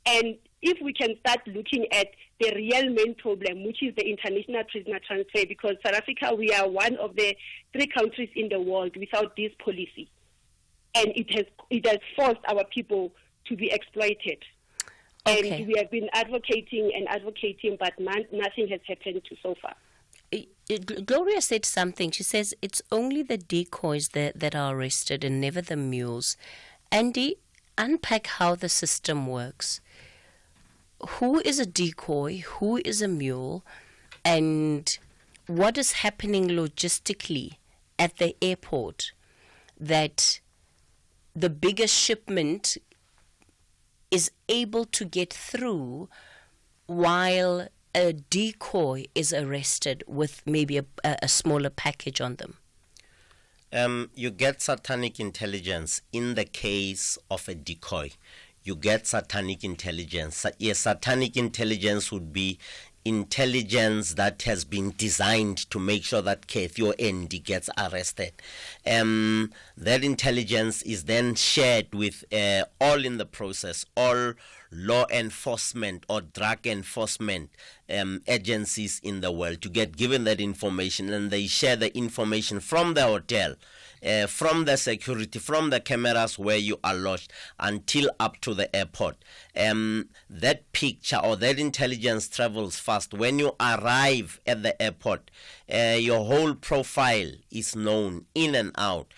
And if we can start looking at the real main problem, which is the international prisoner transfer, because South Africa, we are one of the 3 countries in the world without this policy. And it has forced our people to be exploited. Okay. And we have been advocating, but nothing has happened so far. Gloria said something. She says it's only the decoys that are arrested and never the mules. Andy, unpack how the system works. Who is a decoy? Who is a mule? And what is happening logistically at the airport that the biggest shipment is able to get through while a decoy is arrested with maybe a smaller package on them? You get satanic intelligence in the case of a decoy. You get satanic intelligence. Yes, satanic intelligence would be intelligence that has been designed to make sure that Cathy or Andy gets arrested. That intelligence is then shared with all in the process, all law enforcement or drug enforcement agencies in the world to get given that information, and they share the information from the hotel, from the security, from the cameras where you are lodged until up to the airport. That picture or that intelligence travels fast. When you arrive at the airport, your whole profile is known in and out.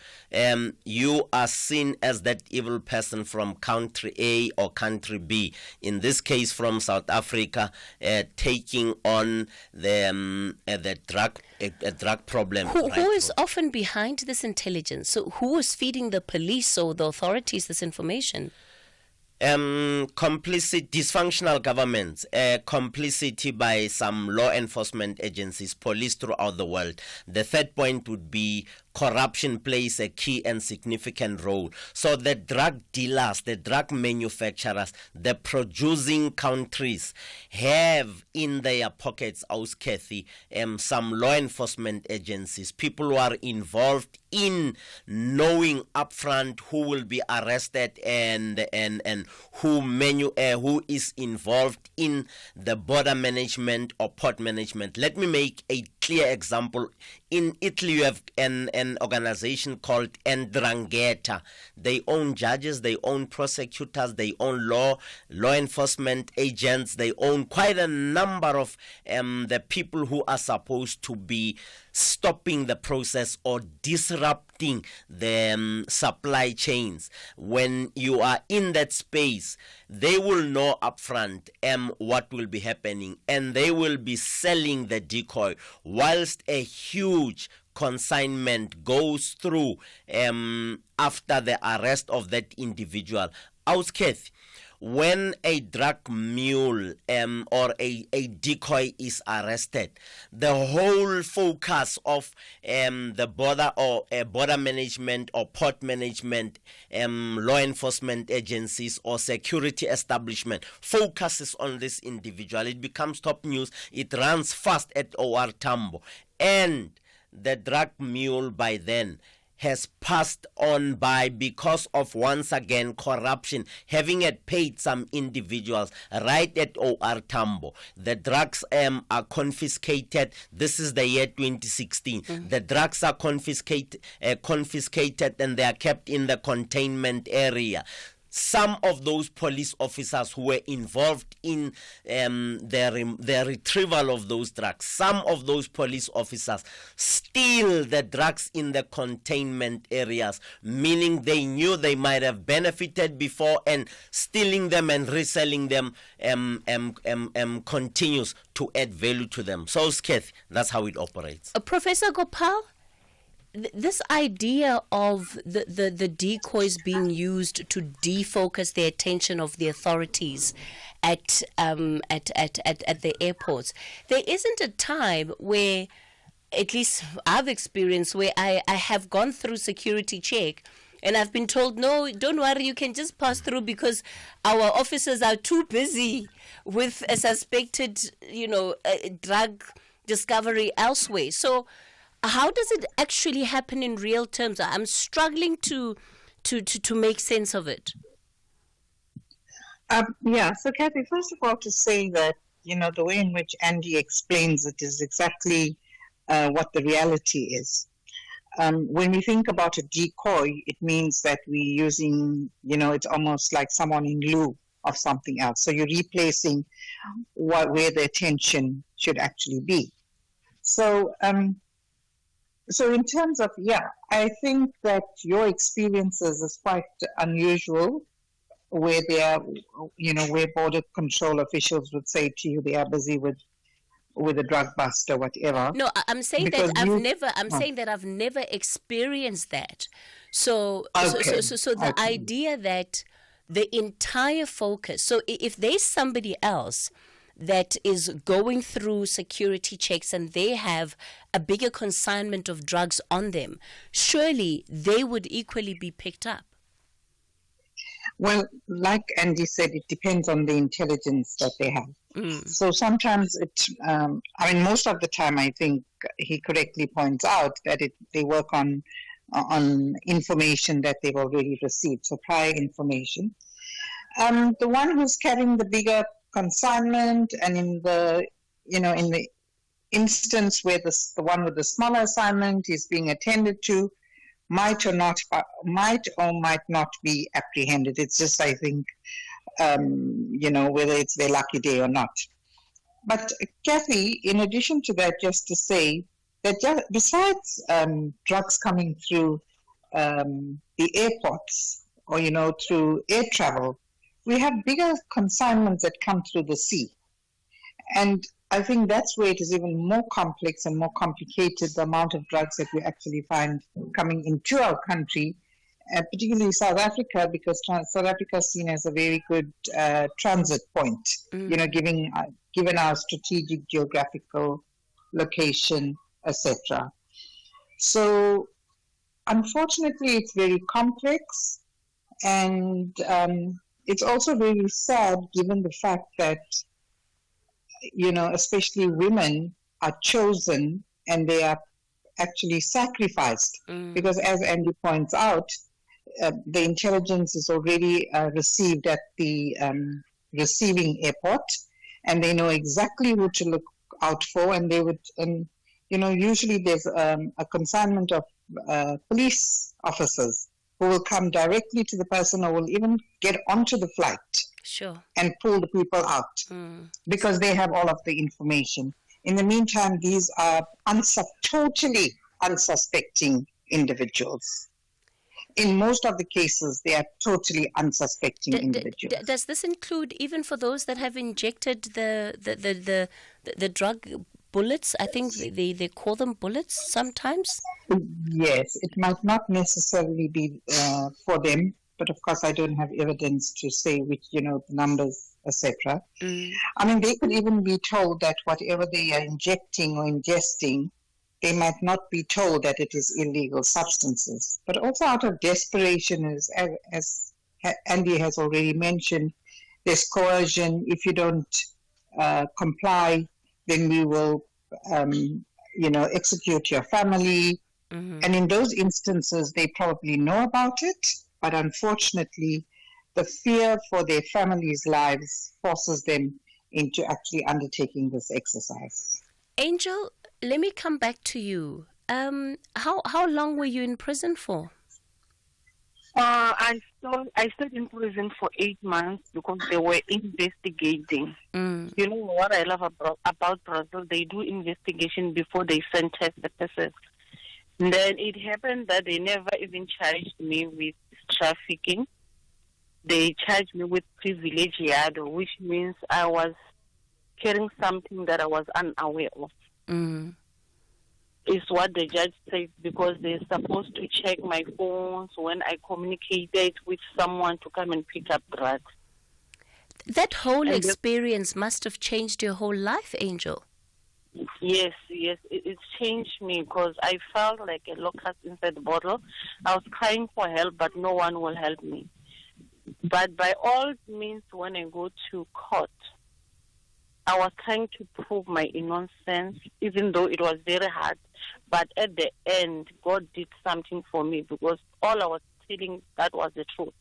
You are seen as that evil person from country A or country B. country, in this case from South Africa, taking on the drug problem. Who is often behind this intelligence? So who is feeding the police or the authorities this information? Complicit, dysfunctional governments, complicity by some law enforcement agencies, police throughout the world. The third point would be corruption plays a key and significant role. So the drug dealers, the drug manufacturers, the producing countries have in their pockets, Cathy, some law enforcement agencies, people who are involved in knowing upfront who will be arrested and who is involved in the border management or port management. Let me make a clear example. In Italy, you have an organization called 'Ndrangheta. They own judges, they own prosecutors, they own law enforcement agents, they own quite a number of the people who are supposed to be stopping the process or disrupting the supply chains. When you are in that space, they will know upfront what will be happening, and they will be selling the decoy whilst a huge consignment goes through after the arrest of that individual. Cathy, when a drug mule or a decoy is arrested, the whole focus of the border or border management or port management, law enforcement agencies or security establishment focuses on this individual. It becomes top news. It runs fast at OR Tambo. And the drug mule by then has passed on by because of, once again, corruption, having it paid some individuals right at OR Tambo. The drugs are confiscated. This is the year 2016. The drugs are confiscated and they are kept in the containment area. Some of those police officers who were involved in the retrieval of those drugs, some of those police officers steal the drugs in the containment areas, meaning they knew they might have benefited before, and stealing them and reselling them continues to add value to them. So, Cathy, that's how it operates. Professor Gopal, this idea of the decoys being used to defocus the attention of the authorities at the airports, there isn't a time where, at least I've experienced, where I have gone through security check and I've been told, no, don't worry, you can just pass through because our officers are too busy with a suspected, drug discovery elsewhere. So how does it actually happen in real terms? I'm struggling to make sense of it. So Cathy, first of all, to say that, the way in which Andy explains it is exactly what the reality is. When we think about a decoy, it means that we're using, it's almost like someone in lieu of something else. So you're replacing where the attention should actually be. So in terms of, I think that your experiences is quite unusual, where they are, where border control officials would say to you they are busy with a drug bust or whatever. No, I'm saying saying that I've never experienced that. So the idea that the entire focus. So if there's somebody else that is going through security checks and they have a bigger consignment of drugs on them, surely they would equally be picked up. Well, like Andy said, it depends on the intelligence that they have. So sometimes most of the time, I think he correctly points out that they work on information that they've already received, so prior information. The one who's carrying the bigger consignment, and in the instance where the one with the smaller assignment is being attended to, might or might not be apprehended. It's just, I think, whether it's their lucky day or not. But Cathy, in addition to that, just to say that besides drugs coming through the airports or through air travel, we have bigger consignments that come through the sea. And I think that's where it is even more complex and more complicated, the amount of drugs that we actually find coming into our country, particularly South Africa, because South Africa is seen as a very good transit point, given our strategic geographical location, etc. So unfortunately, it's very complex, and it's also very sad given the fact that, especially women are chosen and they are actually sacrificed, because as Andy points out, the intelligence is already received at the receiving airport, and they know exactly who to look out for, and they would, usually there's a consignment of police officers who will come directly to the person or will even get onto the flight and pull the people out because they have all of the information. In the meantime, these are totally unsuspecting individuals. In most of the cases, they are totally unsuspecting individuals. Does this include even for those that have injected the drug bullets? I think they call them bullets sometimes. Yes, it might not necessarily be for them, but of course I don't have evidence to say which, the numbers, etc. I mean, they could even be told that whatever they are injecting or ingesting, they might not be told that it is illegal substances. But also out of desperation, as Andy has already mentioned, there's coercion. If you don't comply, then we will, execute your family. And in those instances, they probably know about it, but unfortunately, the fear for their families' lives forces them into actually undertaking this exercise. Angel, let me come back to you. How long were you in prison for? I stayed in prison for 8 months because they were investigating. You know what I love about Brazil? They do investigation before they sentence the person. And then it happened that they never even charged me with trafficking. They charged me with privilegiado, which means I was carrying something that I was unaware of. Is what the judge said, because they're supposed to check my phones when I communicated with someone to come and pick up drugs. That whole experience must have changed your whole life, Angel. Yes, it's changed me because I felt like a locust inside the bottle. I was crying for help, but no one will help me. But by all means, when I go to court, I was trying to prove my innocence, even though it was very hard. But at the end, God did something for me, because all I was telling, that was the truth.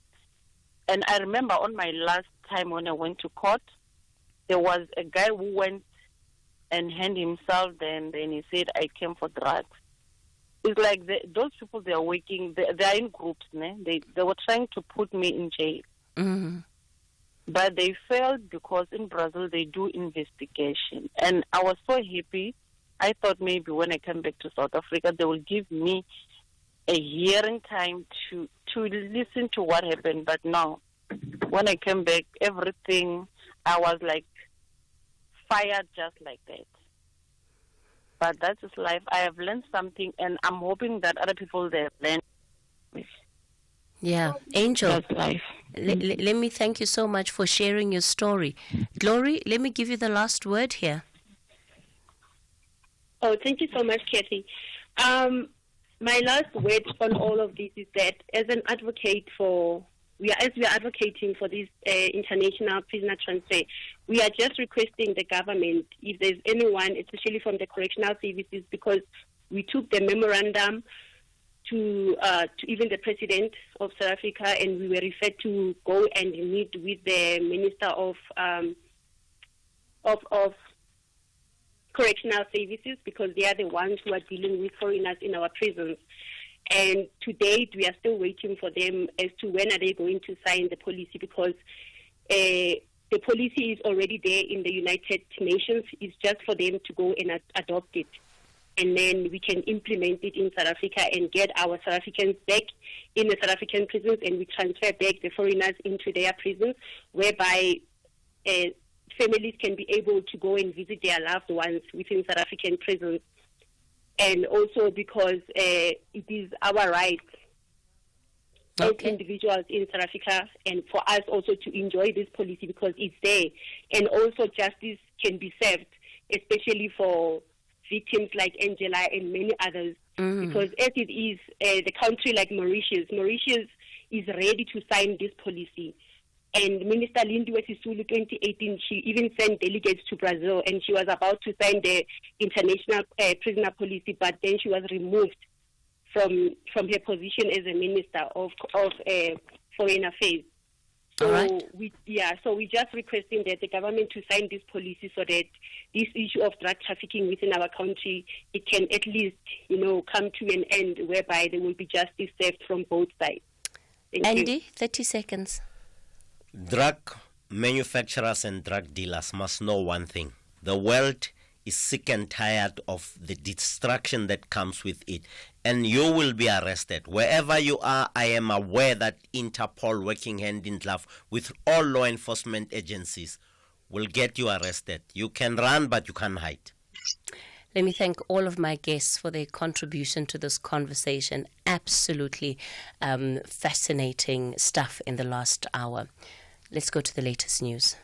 And I remember on my last time when I went to court, there was a guy who went and handed himself there, and then he said, I came for drugs. It's like those people, they are working, they are in groups. They were trying to put me in jail. But they failed because in Brazil they do investigation. And I was so happy. I thought maybe when I come back to South Africa, they will give me a hearing time to listen to what happened. But no, when I came back, everything, I was like fired just like that. But that is life. I have learned something, and I'm hoping that other people, they have learned. Yeah, Angel, that's life. Let me thank you so much for sharing your story. Glory, let me give you the last word here. Oh, thank you so much, Cathy. My last word on all of this is that as an advocate we are advocating for this international prisoner transfer, we are just requesting the government, if there's anyone, especially from the correctional services, because we took the memorandum to even the president of South Africa, and we were referred to go and meet with the Minister of Correctional Services, because they are the ones who are dealing with foreigners in our prisons. And to date, we are still waiting for them as to when are they going to sign the policy, because the policy is already there in the United Nations. It's just for them to go and adopt it. and then we can implement it in South Africa and get our South Africans back in the South African prisons, and we transfer back the foreigners into their prisons, whereby families can be able to go and visit their loved ones within South African prisons. And also because it is our right as individuals in South Africa, and for us also to enjoy this policy because it's there. And also justice can be served, especially for victims like Angela and many others. Because as it is, the country like Mauritius is ready to sign this policy. And Minister Lindiwe Sisulu, 2018, she even sent delegates to Brazil, and she was about to sign the international prisoner policy, but then she was removed from her position as a minister of foreign affairs. So we just requesting that the government to sign this policy so that this issue of drug trafficking within our country, it can at least, come to an end whereby there will be justice served from both sides. Andy, 30 seconds. Drug manufacturers and drug dealers must know one thing. The world is sick and tired of the destruction that comes with it. And you will be arrested. Wherever you are, I am aware that Interpol, working hand in glove with all law enforcement agencies, will get you arrested. You can run, but you can't hide. Let me thank all of my guests for their contribution to this conversation. Absolutely fascinating stuff in the last hour. Let's go to the latest news.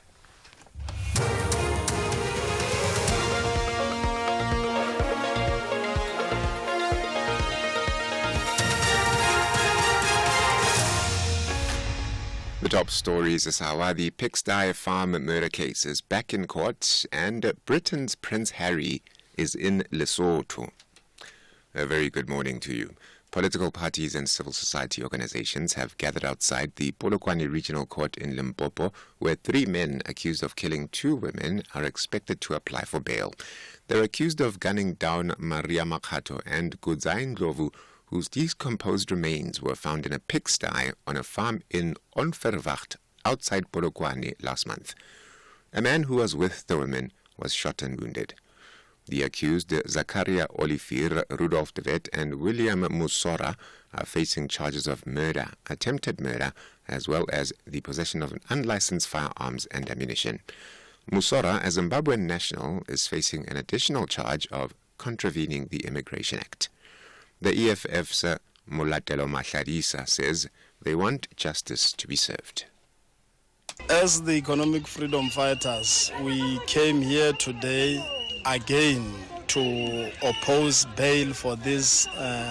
The top stories this hour: the Pigsty Farm murder case is back in court, and Britain's Prince Harry is in Lesotho. A very good morning to you. Political parties and civil society organizations have gathered outside the Polokwane Regional Court in Limpopo, where 3 men accused of killing 2 women are expected to apply for bail. They're accused of gunning down Maria Makhato and Gudzain Ndlovu, whose decomposed remains were found in a pigsty on a farm in Onverwacht outside Polokwane last month. A man who was with the women was shot and wounded. The accused, Zakaria Olivier, Rudolf de Wet and William Musora, are facing charges of murder, attempted murder, as well as the possession of unlicensed firearms and ammunition. Musora, a Zimbabwean national, is facing an additional charge of contravening the Immigration Act. The EFF's Mulatelo Mahlarisa says they want justice to be served. As the economic freedom fighters, we came here today again to oppose bail for these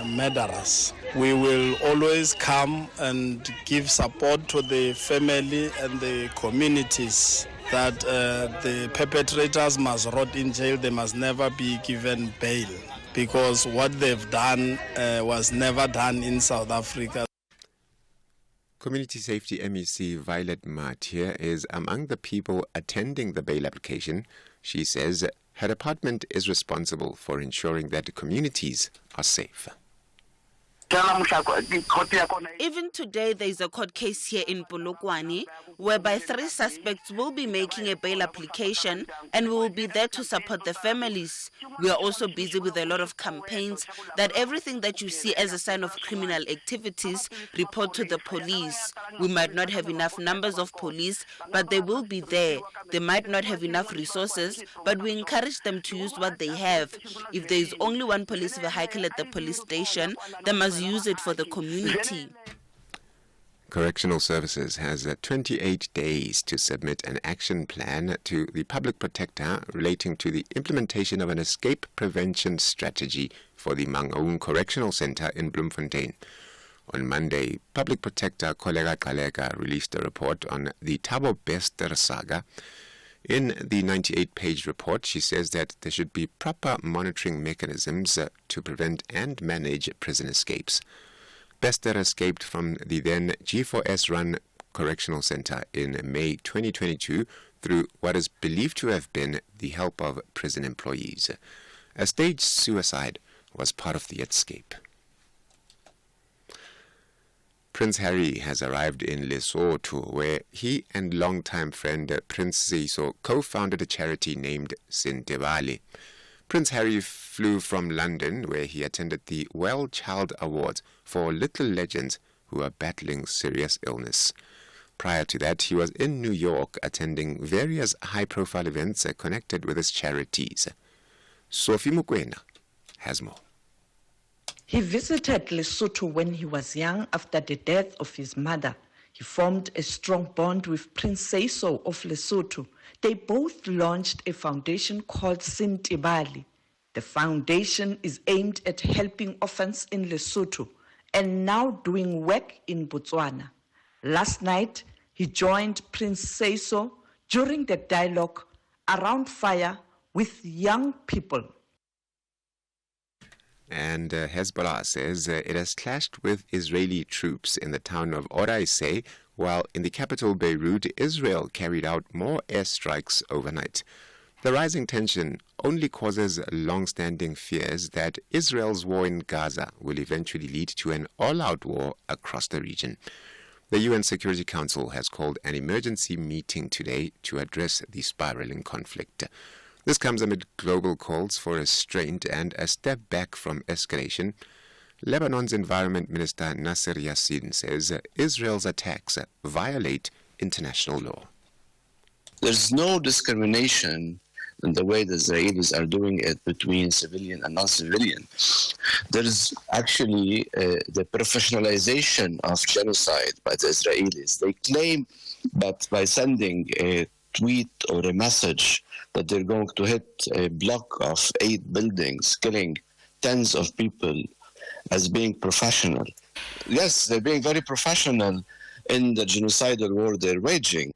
murderers. We will always come and give support to the family and the communities that the perpetrators must rot in jail. They must never be given bail, because what they've done was never done in South Africa. Community Safety MEC Violet Matia is among the people attending the bail application. She says her department is responsible for ensuring that communities are safe. Even today, there is a court case here in Polokwane whereby 3 suspects will be making a bail application, and we will be there to support the families. We are also busy with a lot of campaigns that everything that you see as a sign of criminal activities, report to the police. We might not have enough numbers of police, but they will be there. They might not have enough resources, but we encourage them to use what they have. If there is only 1 police vehicle at the police station, they must use it for the community. Correctional Services has 28 days to submit an action plan to the Public Protector relating to the implementation of an escape prevention strategy for the Mangaung Correctional Centre in Bloemfontein. On Monday, Public Protector Kollega Kalega released a report on the Thabo Bester saga. In the 98-page report, she says that there should be proper monitoring mechanisms to prevent and manage prison escapes. Bester escaped from the then G4S-run Correctional Centre in May 2022 through what is believed to have been the help of prison employees. A staged suicide was part of the escape. Prince Harry has arrived in Lesotho, where he and longtime friend Prince Seiso co-founded a charity named Sintebale. Prince Harry flew from London, where he attended the Well Child Awards for little legends who are battling serious illness. Prior to that, he was in New York attending various high-profile events connected with his charities. Sophie Mukwena has more. He visited Lesotho when he was young after the death of his mother. He formed a strong bond with Prince Seiso of Lesotho. They both launched a foundation called Sintibali. The foundation is aimed at helping orphans in Lesotho and now doing work in Botswana. Last night, he joined Prince Seiso during the dialogue around fire with young people. And Hezbollah says it has clashed with Israeli troops in the town of Oraise, while in the capital Beirut, Israel carried out more airstrikes overnight. The rising tension only causes long-standing fears that Israel's war in Gaza will eventually lead to an all-out war across the region. The UN Security Council has called an emergency meeting today to address the spiraling conflict. This comes amid global calls for restraint and a step back from escalation. Lebanon's Environment Minister Nasser Yassin says Israel's attacks violate international law. There's no discrimination in the way the Israelis are doing it between civilian and non-civilian. There's actually the professionalization of genocide by the Israelis. They claim that by sending a tweet or a message that they're going to hit a block of 8 buildings, killing tens of people, as being professional. Yes, they're being very professional in the genocidal war they're waging.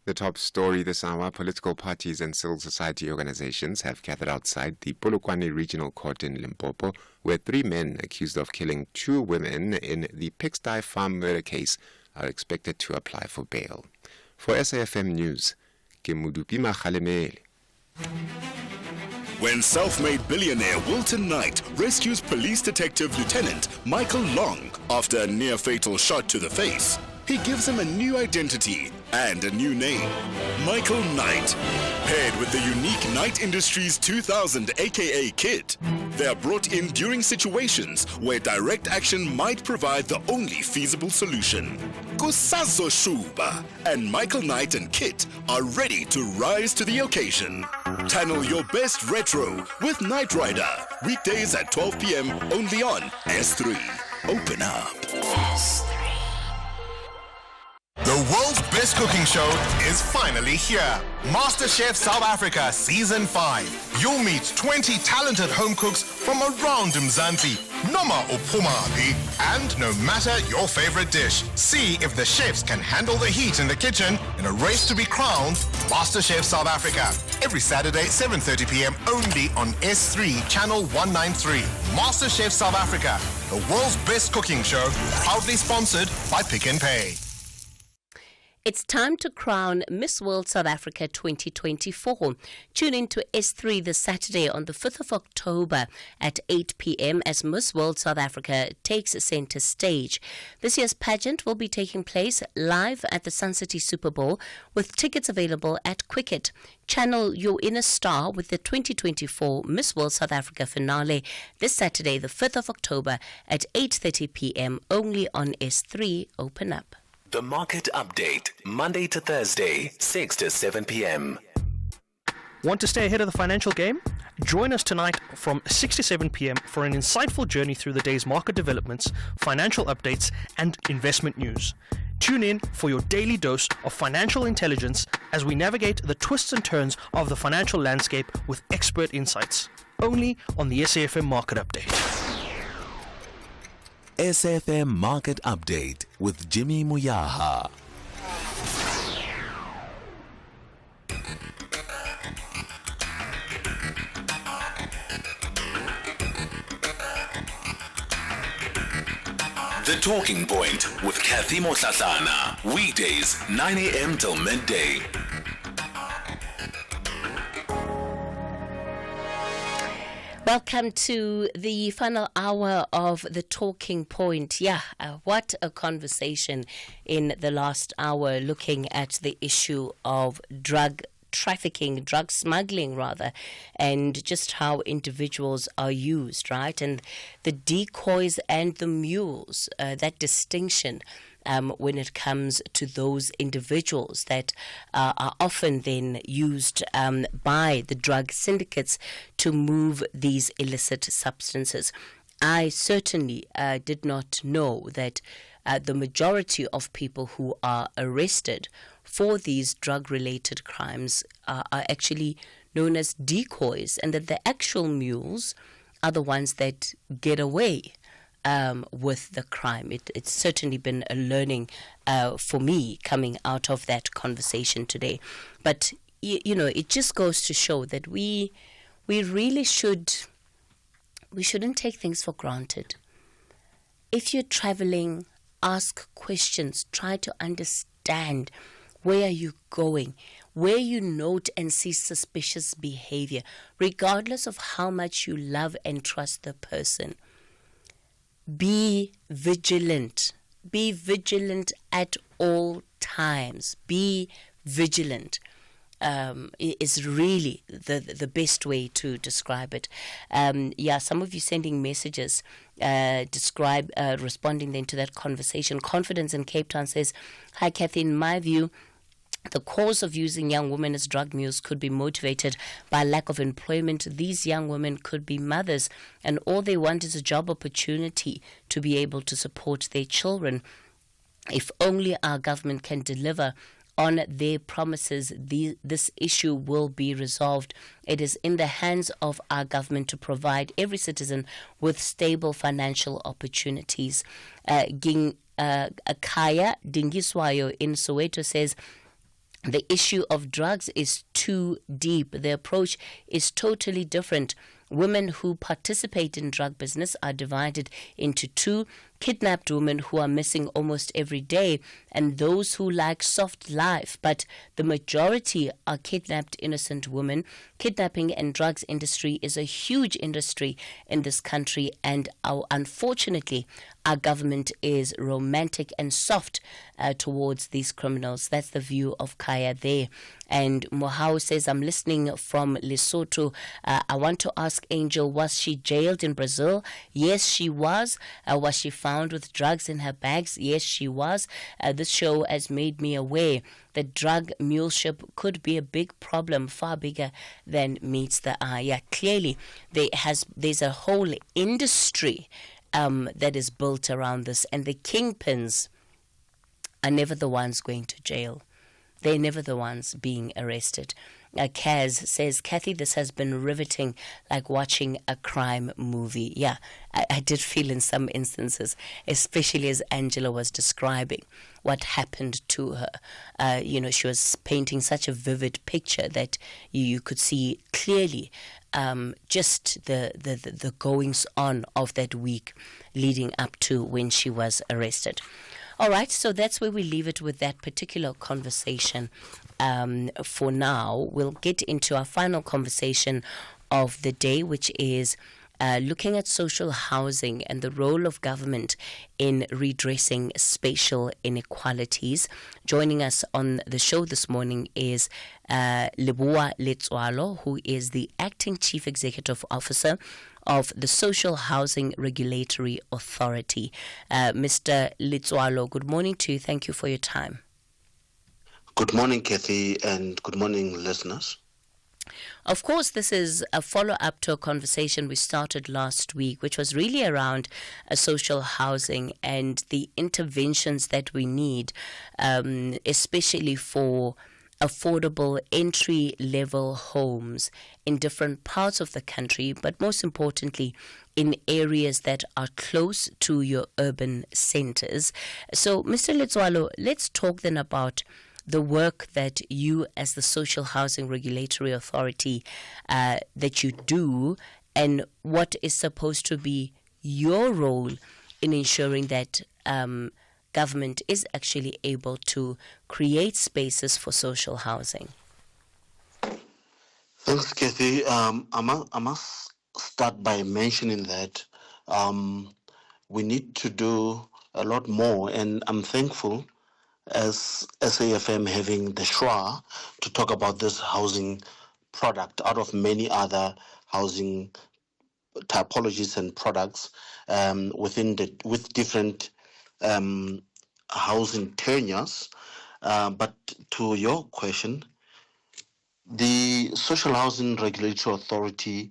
The top story this hour, political parties and civil society organizations have gathered outside the Polokwane Regional Court in Limpopo, where 3 men accused of killing 2 women in the pigsty farm murder case are expected to apply for bail. For SAFM News, Kemudupi Makhalemele. When self-made billionaire Wilton Knight rescues police detective Lieutenant Michael Long after a near-fatal shot to the face, he gives him a new identity and a new name, Michael Knight. Paired with the unique Knight Industries 2000 aka kit, they are brought in during situations where direct action might provide the only feasible solution. Kusazo Shuba and Michael Knight and Kit are ready to rise to the occasion. Channel your best retro with Knight Rider, weekdays at 12 p.m. only on S3. Open up. S3. The world's best cooking show is finally here. MasterChef South Africa Season 5. You'll meet 20 talented home cooks from around Mzansi, noma uphumapi, and no matter your favorite dish. See if the chefs can handle the heat in the kitchen in a race to be crowned MasterChef South Africa. Every Saturday, 7:30 p.m. only on S3 Channel 193. MasterChef South Africa, the world's best cooking show, proudly sponsored by Pick n Pay. It's time to crown Miss World South Africa 2024. Tune in to S3 this Saturday on the 5th of October at 8 p.m. as Miss World South Africa takes center stage. This year's pageant will be taking place live at the Sun City Super Bowl with tickets available at Quicket. Channel your inner star with the 2024 Miss World South Africa finale this Saturday, the 5th of October at 8:30 p.m. only on S3. Open up. The Market Update, Monday to Thursday, 6 to 7 p.m. Want to stay ahead of the financial game? Join us tonight from 6 to 7 p.m. for an insightful journey through the day's market developments, financial updates, and investment news. Tune in for your daily dose of financial intelligence as we navigate the twists and turns of the financial landscape with expert insights. Only on the SAFM Market Update. SAFM Market Update with Jimmy Muyaha. The Talking Point with Cathy Mohlahlana. Weekdays, 9 a.m. till midday. Welcome to the final hour of The Talking Point. What a conversation in the last hour looking at the issue of drug trafficking, drug smuggling rather, and just how individuals are used, right? And the decoys and the mules, that distinction when it comes to those individuals that are often then used by the drug syndicates to move these illicit substances. I certainly did not know that the majority of people who are arrested for these drug-related crimes are actually known as decoys, and that the actual mules are the ones that get away with the crime. It's certainly been a learning for me coming out of that conversation today. But, you know, it just goes to show that we really shouldn't take things for granted. If you're traveling, ask questions, try to understand where are you going, where you note and see suspicious behavior, regardless of how much you love and trust the person. Be vigilant. Be vigilant at all times. Be vigilant. Is really the best way to describe it. Some of you sending messages responding then to that conversation. Confidence in Cape Town says, "Hi Cathy, in my view, the cause of using young women as drug mules could be motivated by lack of employment. These young women could be mothers, and all they want is a job opportunity to be able to support their children. If only our government can deliver on their promises, this issue will be resolved. It is in the hands of our government to provide every citizen with stable financial opportunities." Akaya Dingiswayo in Soweto says, "The issue of drugs is too deep. The approach is totally different. Women who participate in drug business are divided into two: kidnapped women who are missing almost every day, and those who like soft life. But the majority are kidnapped innocent women. Kidnapping and drugs industry is a huge industry in this country, and unfortunately, our government is romantic and soft towards these criminals." That's the view of Kaya there. And Mohau says, "I'm listening from Lesotho. I want to ask Angel, was she jailed in Brazil?" Yes, she was. Was she found with drugs in her bags? Yes, she was. This show has made me aware that drug muleship could be a big problem, far bigger than meets the eye. Yeah, clearly there's a whole industry that is built around this, and the kingpins are never the ones going to jail. They're never the ones being arrested. Kaz says, "Cathy, this has been riveting, like watching a crime movie." Yeah, I did feel in some instances, especially as Angela was describing what happened to her. She was painting such a vivid picture that you could see clearly just the goings on of that week leading up to when she was arrested. All right, so that's where we leave it with that particular conversation. For now, we'll get into our final conversation of the day, which is looking at social housing and the role of government in redressing spatial inequalities. Joining us on the show this morning is Leboa Letswalo, who is the Acting Chief Executive Officer of the Social Housing Regulatory Authority. Mr. Letswalo, good morning to you. Thank you for your time. Good morning, Cathy, and good morning, listeners. Of course, this is a follow-up to a conversation we started last week, which was really around social housing and the interventions that we need, especially for affordable entry-level homes in different parts of the country, but most importantly, in areas that are close to your urban centers. So, Mr. Letswalo, let's talk then about the work that you as the Social Housing Regulatory Authority that you do, and what is supposed to be your role in ensuring that government is actually able to create spaces for social housing. Thanks, Cathy. I must start by mentioning that we need to do a lot more, and I'm thankful as SAFM having the SHWA to talk about this housing product out of many other housing typologies and products with different housing tenures. But to your question, the Social Housing Regulatory Authority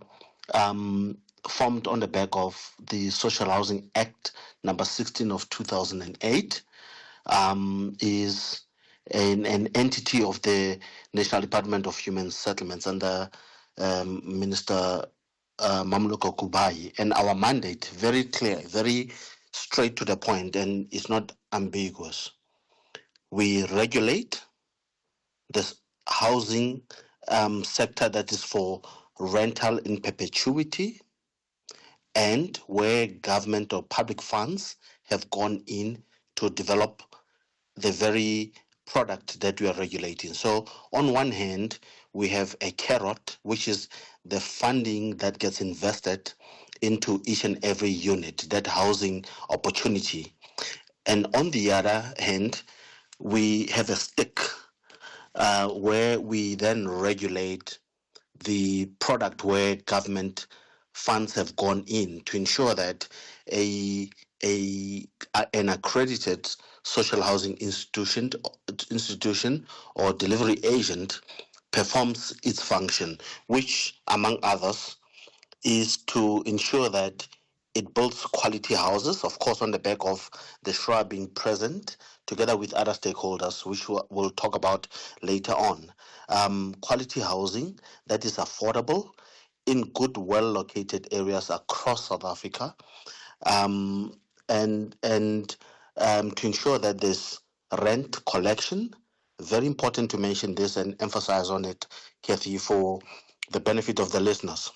formed on the back of the Social Housing Act number 16 of 2008 is an entity of the National Department of Human Settlements under Minister Mamluko Kubai. And our mandate, very clear, very straight to the point, and it's not ambiguous. We regulate this housing sector that is for rental in perpetuity, and where government or public funds have gone in to develop the very product that we are regulating. So on one hand, we have a carrot, which is the funding that gets invested into each and every unit, that housing opportunity. And on the other hand, we have a stick where we then regulate the product where government funds have gone in to ensure that an accredited social housing institution or delivery agent performs its function, which, among others, is to ensure that it builds quality houses, of course, on the back of the SHWA being present, together with other stakeholders, which we'll talk about later on. Quality housing that is affordable in good, well-located areas across South Africa, and to ensure that there's rent collection. Very important to mention this and emphasize on it, Cathy, for the benefit of the listeners.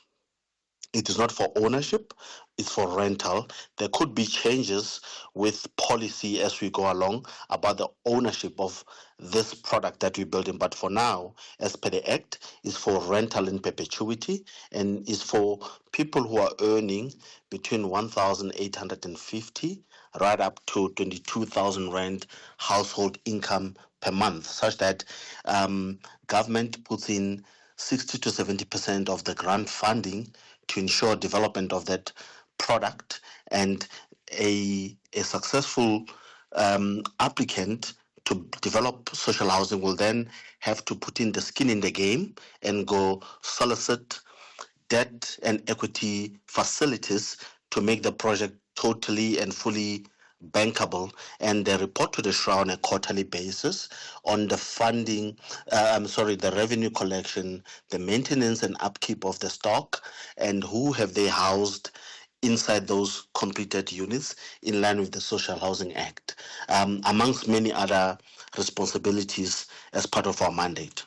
It is not for ownership, it's for rental. There could be changes with policy as we go along about the ownership of this product that we're building. But for now, as per the Act, is for rental in perpetuity and is for people who are earning between 1,850 right up to 22,000 rand household income per month, such that government puts in 60 to 70% of the grant funding to ensure development of that product, and a successful applicant to develop social housing will then have to put in the skin in the game and go solicit debt and equity facilities to make the project totally and fully bankable, and they report to the SHWA on a quarterly basis on the funding, the revenue collection, the maintenance and upkeep of the stock, and who have they housed inside those completed units in line with the Social Housing Act, amongst many other responsibilities as part of our mandate.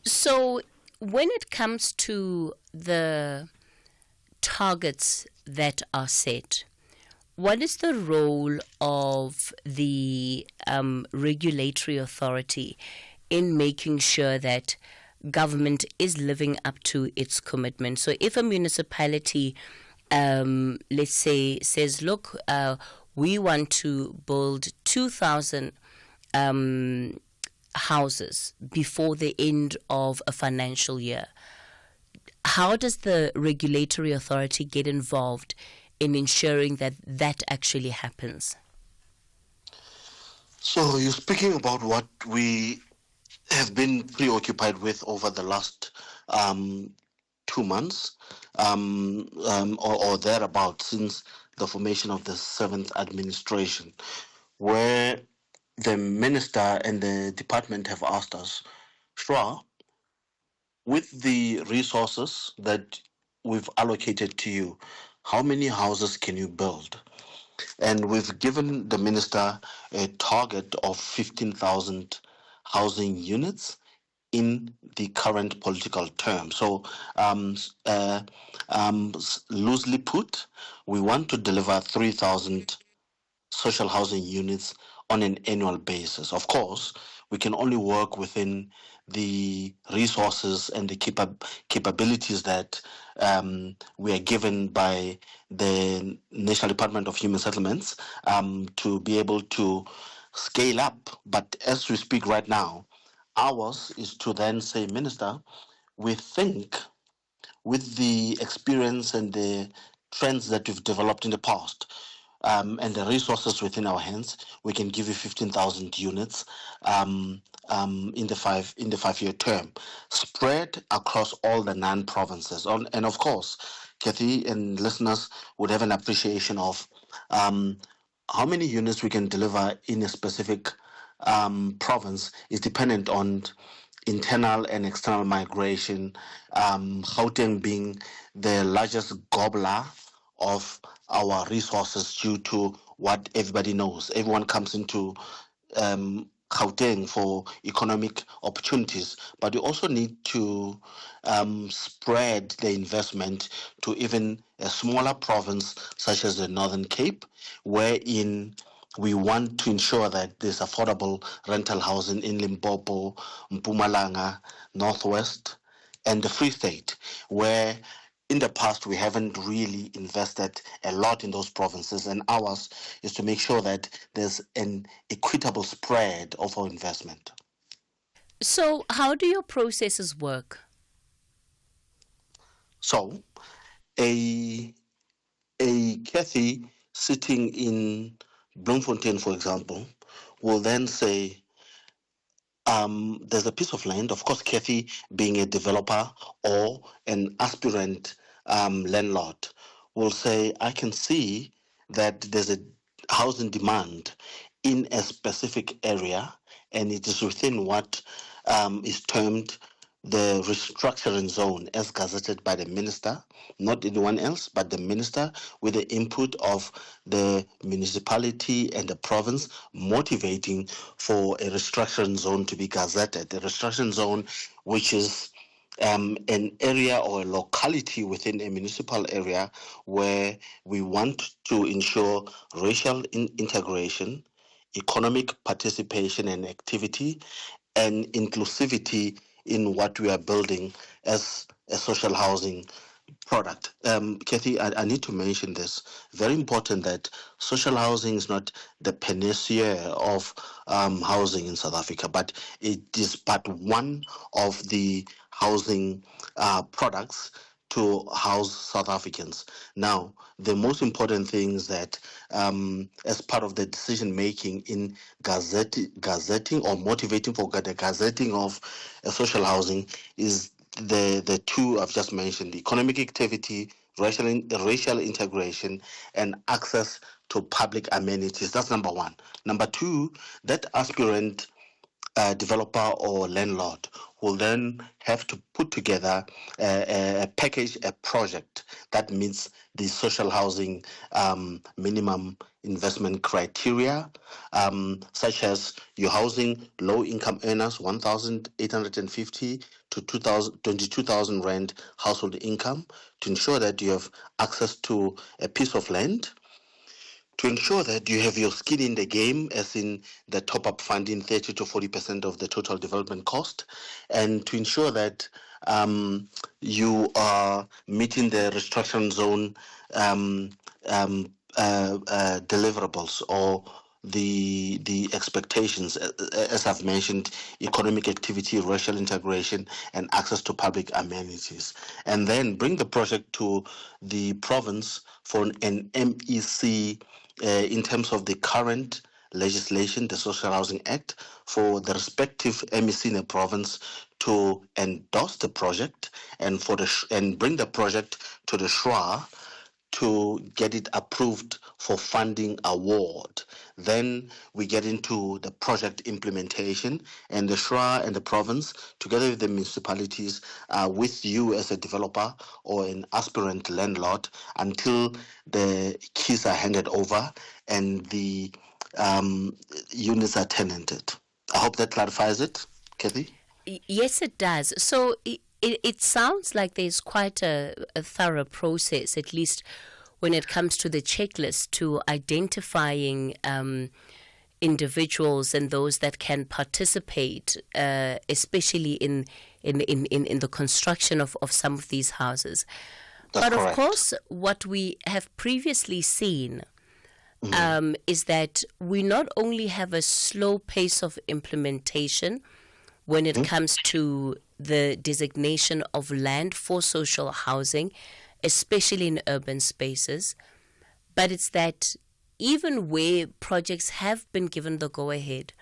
So when it comes to the targets that are set, what is the role of the regulatory authority in making sure that government is living up to its commitment? So if a municipality, let's say, says, look, we want to build 2,000 houses before the end of a financial year, how does the regulatory authority get involved in ensuring that that actually happens? So you're speaking about what we have been preoccupied with over the last 2 months or thereabout, since the formation of the 7th administration, where the minister and the department have asked us, SHWA, with the resources that we've allocated to you, how many houses can you build? And we've given the minister a target of 15,000 housing units in the current political term. So loosely put, we want to deliver 3,000 social housing units on an annual basis. Of course, we can only work within the resources and the capabilities that we are given by the National Department of Human Settlements to be able to scale up. But as we speak right now, ours is to then say, Minister, we think with the experience and the trends that we've developed in the past, and the resources within our hands, we can give you 15,000 units in the 5-year term, spread across all the 9 provinces. And of course, Cathy and listeners would have an appreciation of how many units we can deliver in a specific province is dependent on internal and external migration, Gauteng being the largest gobbler of our resources due to what everybody knows. Everyone comes into Gauteng for economic opportunities, but we also need to spread the investment to even a smaller province such as the Northern Cape, wherein we want to ensure that there's affordable rental housing in Limpopo, Mpumalanga, Northwest, and the Free State, where in the past we haven't really invested a lot in those provinces, and ours is to make sure that there's an equitable spread of our investment. So how do your processes work? So a Cathy sitting in Bloemfontein, for example, will then say, there's a piece of land, of course, Cathy being a developer or an aspirant landlord, will say, I can see that there's a housing demand in a specific area, and it is within what is termed the restructuring zone as gazetted by the minister, not anyone else, but the minister, with the input of the municipality and the province, motivating for a restructuring zone to be gazetted. The restructuring zone, which is an area or a locality within a municipal area where we want to ensure racial integration, economic participation and activity, and inclusivity in what we are building as a social housing product. Cathy, I need to mention this. Very important that social housing is not the panacea of housing in South Africa, but it is but one of the housing products to house South Africans. Now, the most important thing is that as part of the decision making in gazetting or motivating for the gazetting of social housing is the two I've just mentioned: economic activity, racial integration, and access to public amenities. That's number one. Number two, that aspirant developer or landlord will then have to put together a package, a project that meets the social housing minimum investment criteria, such as your housing low-income earners, 1,850 to 22,000 rand household income, to ensure that you have access to a piece of land, to ensure that you have your skin in the game, as in the top-up funding 30 to 40% of the total development cost, and to ensure that you are meeting the restructuring zone deliverables or the expectations, as I've mentioned: economic activity, racial integration, and access to public amenities. And then bring the project to the province for an MEC in terms of the current legislation, the Social Housing Act, for the respective MEC in the province to endorse the project and bring the project to the SHRA to get it approved for funding award. Then we get into the project implementation, and the SHRA and the province, together with the municipalities, with you as a developer or an aspirant landlord, until the keys are handed over and the units are tenanted. I hope that clarifies it, Cathy. Yes, it does. So it sounds like there's quite a thorough process, at least when it comes to the checklist, to identifying individuals and those that can participate, especially in the construction of some of these houses. That's but correct. Of course, what we have previously seen is that we not only have a slow pace of implementation when it comes to the designation of land for social housing, especially in urban spaces, but it's that even where projects have been given the go-ahead,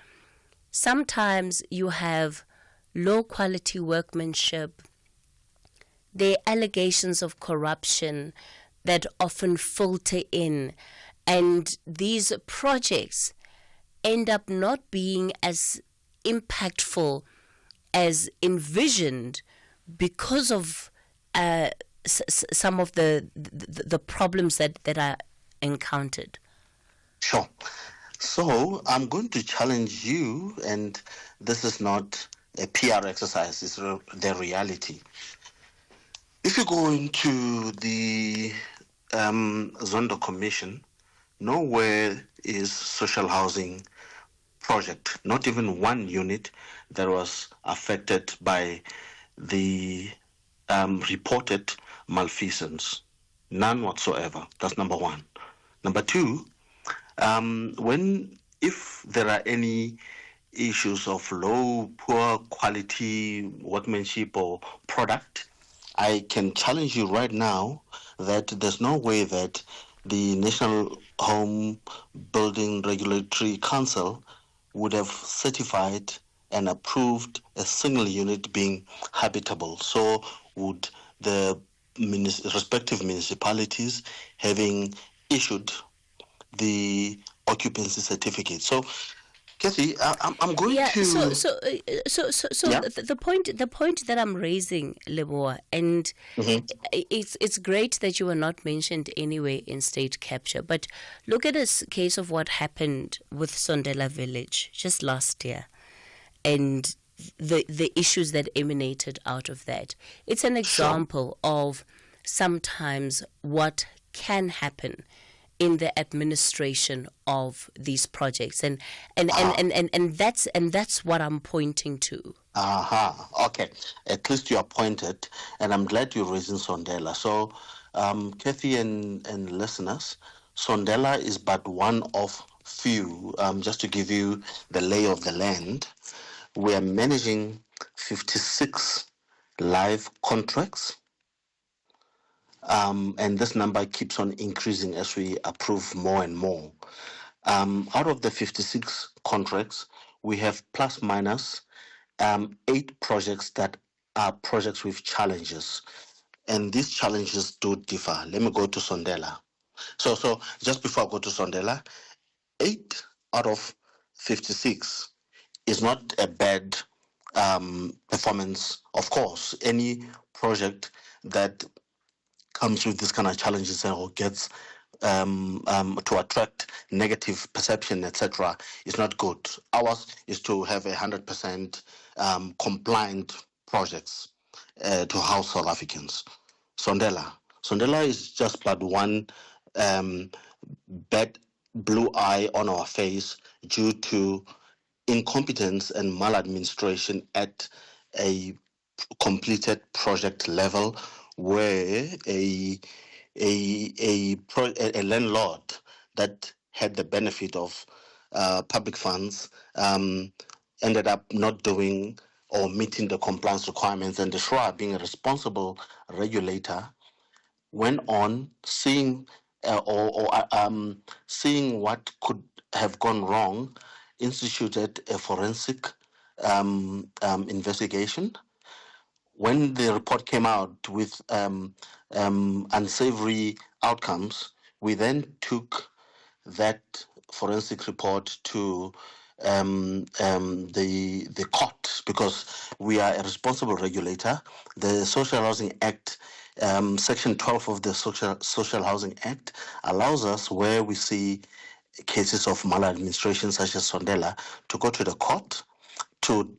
sometimes you have low-quality workmanship. There are allegations of corruption that often filter in, and these projects end up not being as impactful as envisioned because of some of the problems that are encountered. Sure. So I'm going to challenge you, and this is not a PR exercise, it's the reality. If you go into the Zondo Commission, nowhere is social housing project, not even one unit that was affected by the reported malfeasance. None whatsoever. That's number one. Number two, if there are any issues of low, poor quality workmanship or product, I can challenge you right now that there's no way that the National Home Building Regulatory Council would have certified and approved a single unit being habitable. So would the respective municipalities having issued the occupancy certificate. So, Cathy, I'm going to. The point that I'm raising, Leboa, and it's great that you were not mentioned anyway in state capture. But look at this case of what happened with Sondela Village just last year, and the issues that emanated out of that. It's an example of sometimes what can happen in the administration of these projects, and that's what I'm pointing to. Okay. At least you are pointed, and I'm glad you're raising Sondela. So, Cathy and listeners, Sondela is but one of few. Just to give you the lay of the land, we are managing 56 live contracts. And this number keeps on increasing as we approve more and more. Out of the 56 contracts, we have plus minus 8 projects that are projects with challenges. And these challenges do differ. Let me go to Sondela. So just before I go to Sondela, 8 out of 56 is not a bad performance. Of course, any project that comes with this kind of challenges or gets to attract negative perception, etc., is not good. Ours is to have 100% compliant projects to house South Africans. Sondela is just but one bad blue eye on our face due to incompetence and maladministration at a completed project level, where a landlord that had the benefit of public funds ended up not doing or meeting the compliance requirements, and the SHRA, being a responsible regulator, went on seeing seeing what could have gone wrong, instituted a forensic investigation. When the report came out with unsavory outcomes, we then took that forensic report to the court, because we are a responsible regulator. The Social Housing Act, Section 12 of the Social Housing Act, allows us, where we see cases of maladministration such as Sondela, to go to the court to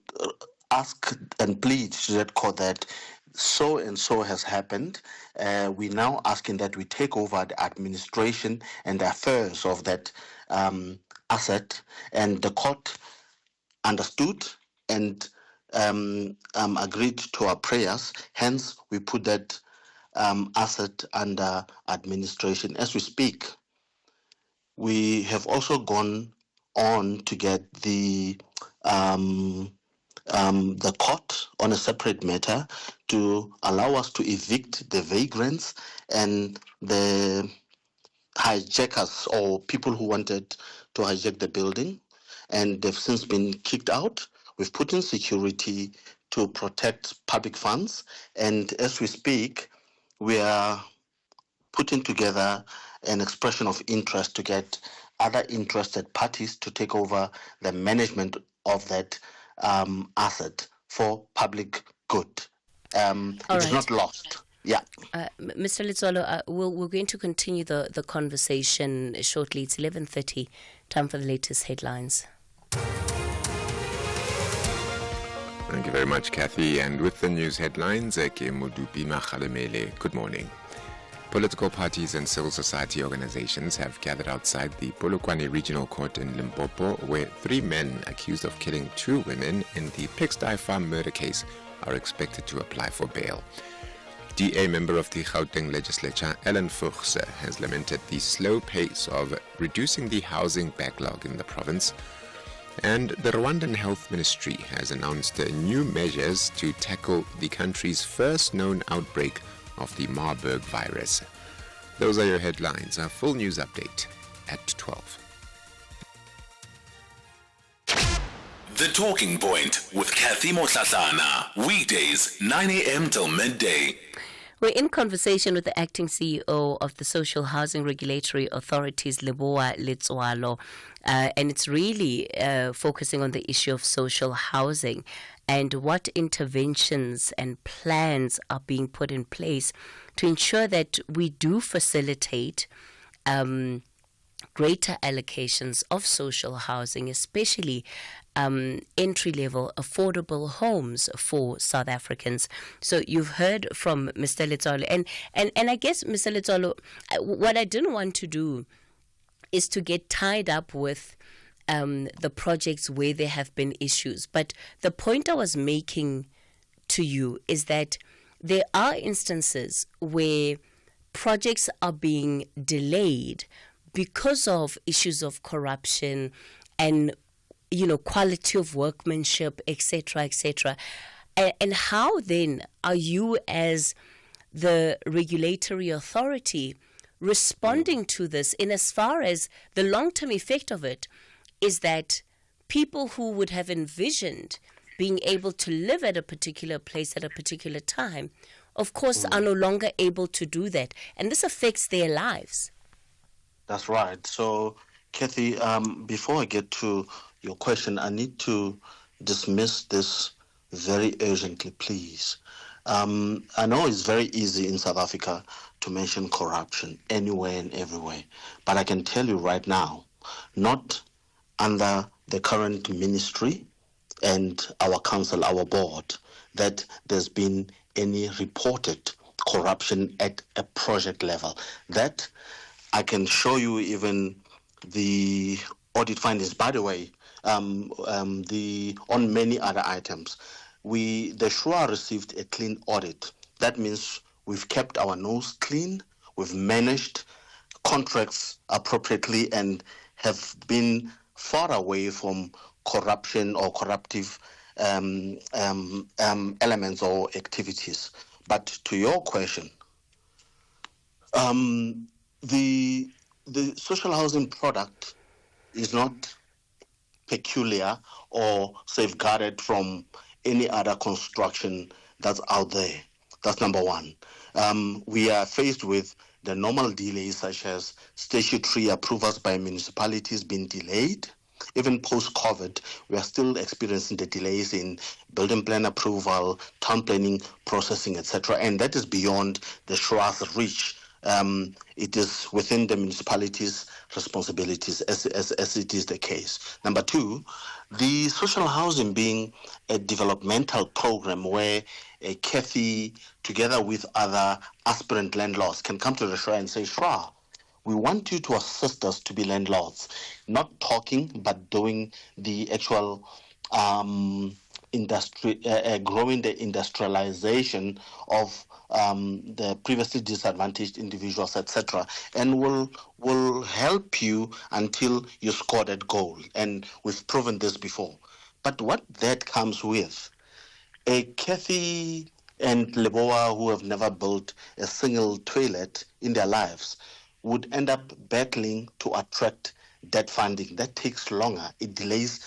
ask and plead to that court that so and so has happened. We're now asking that we take over the administration and the affairs of that asset, and the court understood and agreed to our prayers. Hence, we put that asset under administration. As we speak, we have also gone on to get the court on a separate matter to allow us to evict the vagrants and the hijackers or people who wanted to hijack the building, and they've since been kicked out. We've put in security to protect public funds, and as we speak, we are putting together an expression of interest to get other interested parties to take over the management of that asset for public good. It is not lost. Yeah. Mr. Letswalo, we're going to continue the conversation shortly. It's 11:30. Time for the latest headlines. Thank you very much, Cathy. And with the news headlines, good morning. Political parties and civil society organizations have gathered outside the Polokwane Regional Court in Limpopo, where 3 men accused of killing 2 women in the Pigsty Farm murder case are expected to apply for bail. DA member of the Gauteng legislature, Ellen Fuchs, has lamented the slow pace of reducing the housing backlog in the province. And the Rwandan Health Ministry has announced new measures to tackle the country's first known outbreak of the Marburg virus. Those are your headlines. Our full news update at 12. The Talking Point with Cathy Mohlahlana. Weekdays, 9 a.m. till midday. We're in conversation with the acting CEO of the Social Housing Regulatory Authorities, Leboa Letswalo, and it's really focusing on the issue of social housing and what interventions and plans are being put in place to ensure that we do facilitate greater allocations of social housing, especially entry-level affordable homes for South Africans. So you've heard from Mr. Letswalo, and I guess, Mr. Letswalo, what I didn't want to do is to get tied up with the projects where there have been issues. But the point I was making to you is that there are instances where projects are being delayed because of issues of corruption and, quality of workmanship, etc., etc. And how then are you, as the regulatory authority, responding to this in as far as the long-term effect of it is that people who would have envisioned being able to live at a particular place at a particular time, of course, are no longer able to do that. And this affects their lives. That's right. So, Cathy, before I get to your question, I need to dismiss this very urgently, please. I know it's very easy in South Africa to mention corruption anywhere and everywhere, but I can tell you right now, not under the current ministry and our council, our board, that there's been any reported corruption at a project level. That I can show you even the audit findings. By the way, on many other items, the SHUA received a clean audit. That means we've kept our nose clean, we've managed contracts appropriately, and have been far away from corruption or corruptive elements or activities. But to your question, the social housing product is not peculiar or safeguarded from any other construction that's out there. That's number one. We are faced with the normal delays, such as statutory approvals by municipalities being delayed. Even post-COVID, we are still experiencing the delays in building plan approval, town planning processing, etc. And that is beyond the SHUA's reach. It is within the municipalities' responsibilities, as it is the case. Number two, the social housing being a developmental program where a Cathy, together with other aspirant landlords, can come to the SHUA and say, SHUA, We want you to assist us to be landlords, not talking, but doing the actual growing the industrialization of the previously disadvantaged individuals, etc., and will help you until you score that goal. And we've proven this before. But what that comes with, a Cathy and Leboa who have never built a single toilet in their lives would end up battling to attract debt funding. That takes longer. It delays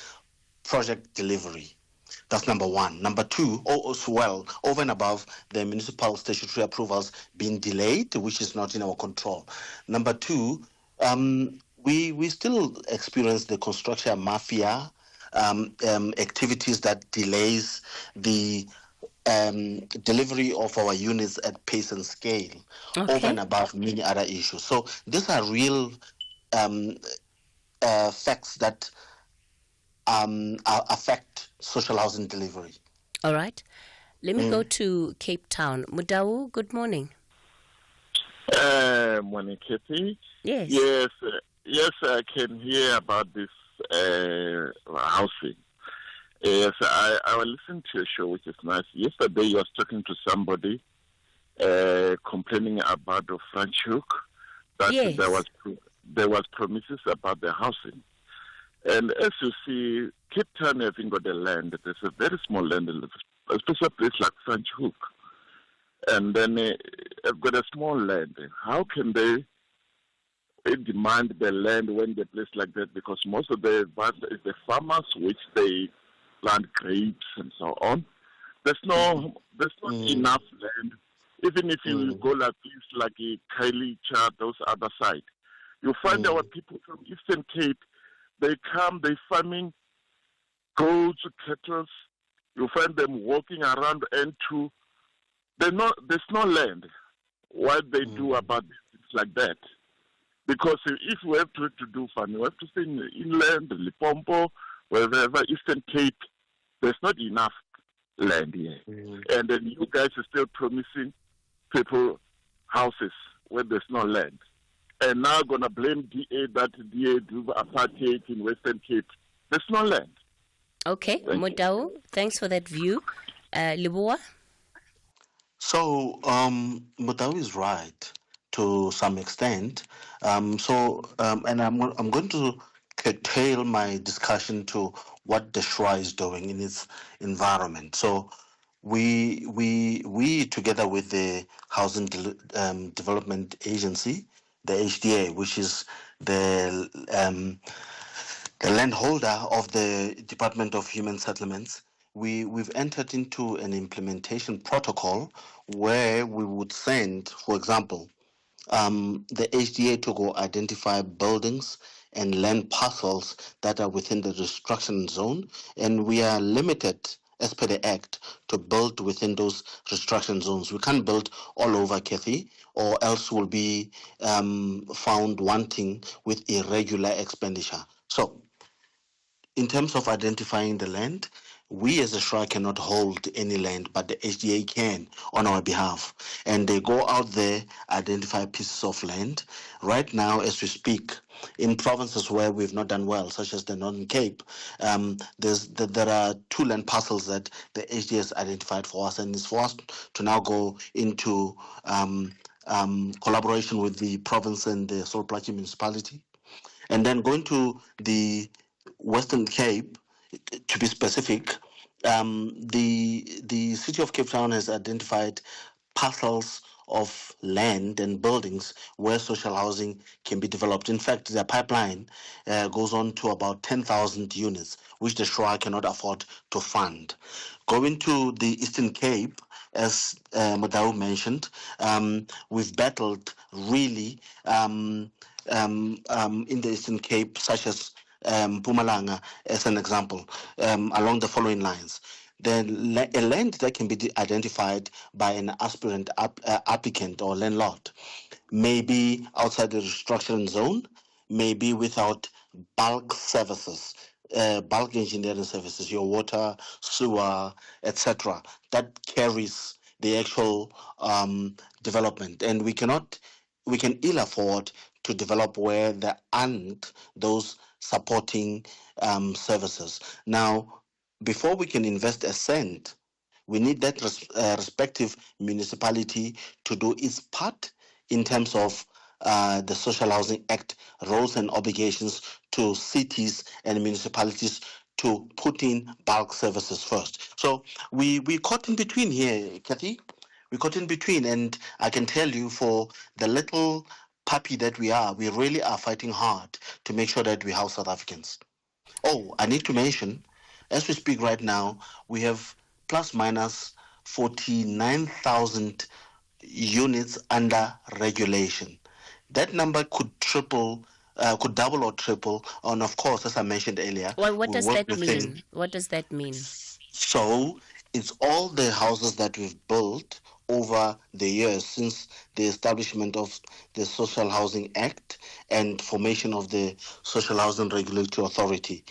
project delivery. That's number one. Number two, as well, over and above the municipal statutory approvals being delayed, which is not in our control. Number two, we still experience the construction mafia activities that delays the delivery of our units at pace and scale, over and above many other issues. So these are real facts that affect social housing delivery. All right. Let me go to Cape Town. Mudau, good morning. Morning, Cathy. Yes. Yes, I can hear about this housing. Yes, I will listen to your show, which is nice. Yesterday, I was talking to somebody complaining about the Franschhoek, that there was promises about the housing. And as you see, Cape Town having got the land, there's a very small land, especially a place like Franschhoek. And then they've got a small land. How can they demand the land when the place like that? Because most of the farmers, which they plant grapes and so on. There's not enough land. Even if you go like this, like Kylie, Chad, those other side, you find our people from Eastern Cape. They come, they farming goats, cattle. You find them walking around N2. There's no land. What they do about things like that? Because if we have to do farming, we have to stay in inland, Limpopo, wherever, Eastern Cape. There's not enough land here. And then you guys are still promising people houses where there's no land. And now going to blame DA that DA do apartheid in Western Cape. There's no land. Okay, Mudau, thanks for that view. Leboa? So, Mudau is right to some extent. And I'm going to curtail my discussion to what the SHWA is doing in its environment. So we together with the Housing Development Agency, the HDA, which is the landholder of the Department of Human Settlements, we've entered into an implementation protocol where we would send, for example, the HDA to go identify buildings and land parcels that are within the restriction zone, and we are limited, as per the Act, to build within those restriction zones. We can't build all over, Cathy, or else we'll be found wanting with irregular expenditure. So, in terms of identifying the land, we as a SHWA cannot hold any land, but the HDA can on our behalf. And they go out there, identify pieces of land. Right now, as we speak, in provinces where we've not done well, such as the Northern Cape, there are 2 land parcels that the HDA has identified for us, and it's for us to now go into collaboration with the province and the Sol Plaatje municipality. And then going to the Western Cape, to be specific, the city of Cape Town has identified parcels of land and buildings where social housing can be developed. In fact, the pipeline goes on to about 10,000 units, which the SHWA cannot afford to fund. Going to the Eastern Cape, as Mudau mentioned, we've battled really in the Eastern Cape, such as Mpumalanga, as an example, along the following lines. A land that can be identified by an aspirant applicant or landlord may be outside the restriction zone, may be without bulk services, bulk engineering services, your water, sewer, etc., that carries the actual development. And we cannot we can ill afford to develop where there aren't those supporting services. Now, before we can invest a cent, we need that respective municipality to do its part in terms of the Social Housing Act roles and obligations to cities and municipalities to put in bulk services first. So we caught in between here, Cathy. We caught in between, and I can tell you, for the little puppy that we are, we really are fighting hard to make sure that we house South Africans. Oh, I need to mention, as we speak right now, we have plus minus 49,000 units under regulation. That number could double or triple. And of course, as I mentioned earlier, what does that mean? What does that mean? So it's all the houses that we've built over the years since the establishment of the Social Housing Act and formation of the Social Housing Regulatory Authority.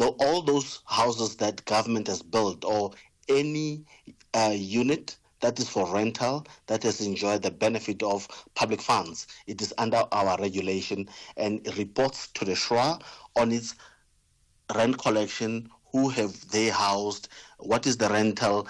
All those houses that government has built, or any unit that is for rental that has enjoyed the benefit of public funds, it is under our regulation and it reports to the SHRA on its rent collection. Who have they housed? What is the rental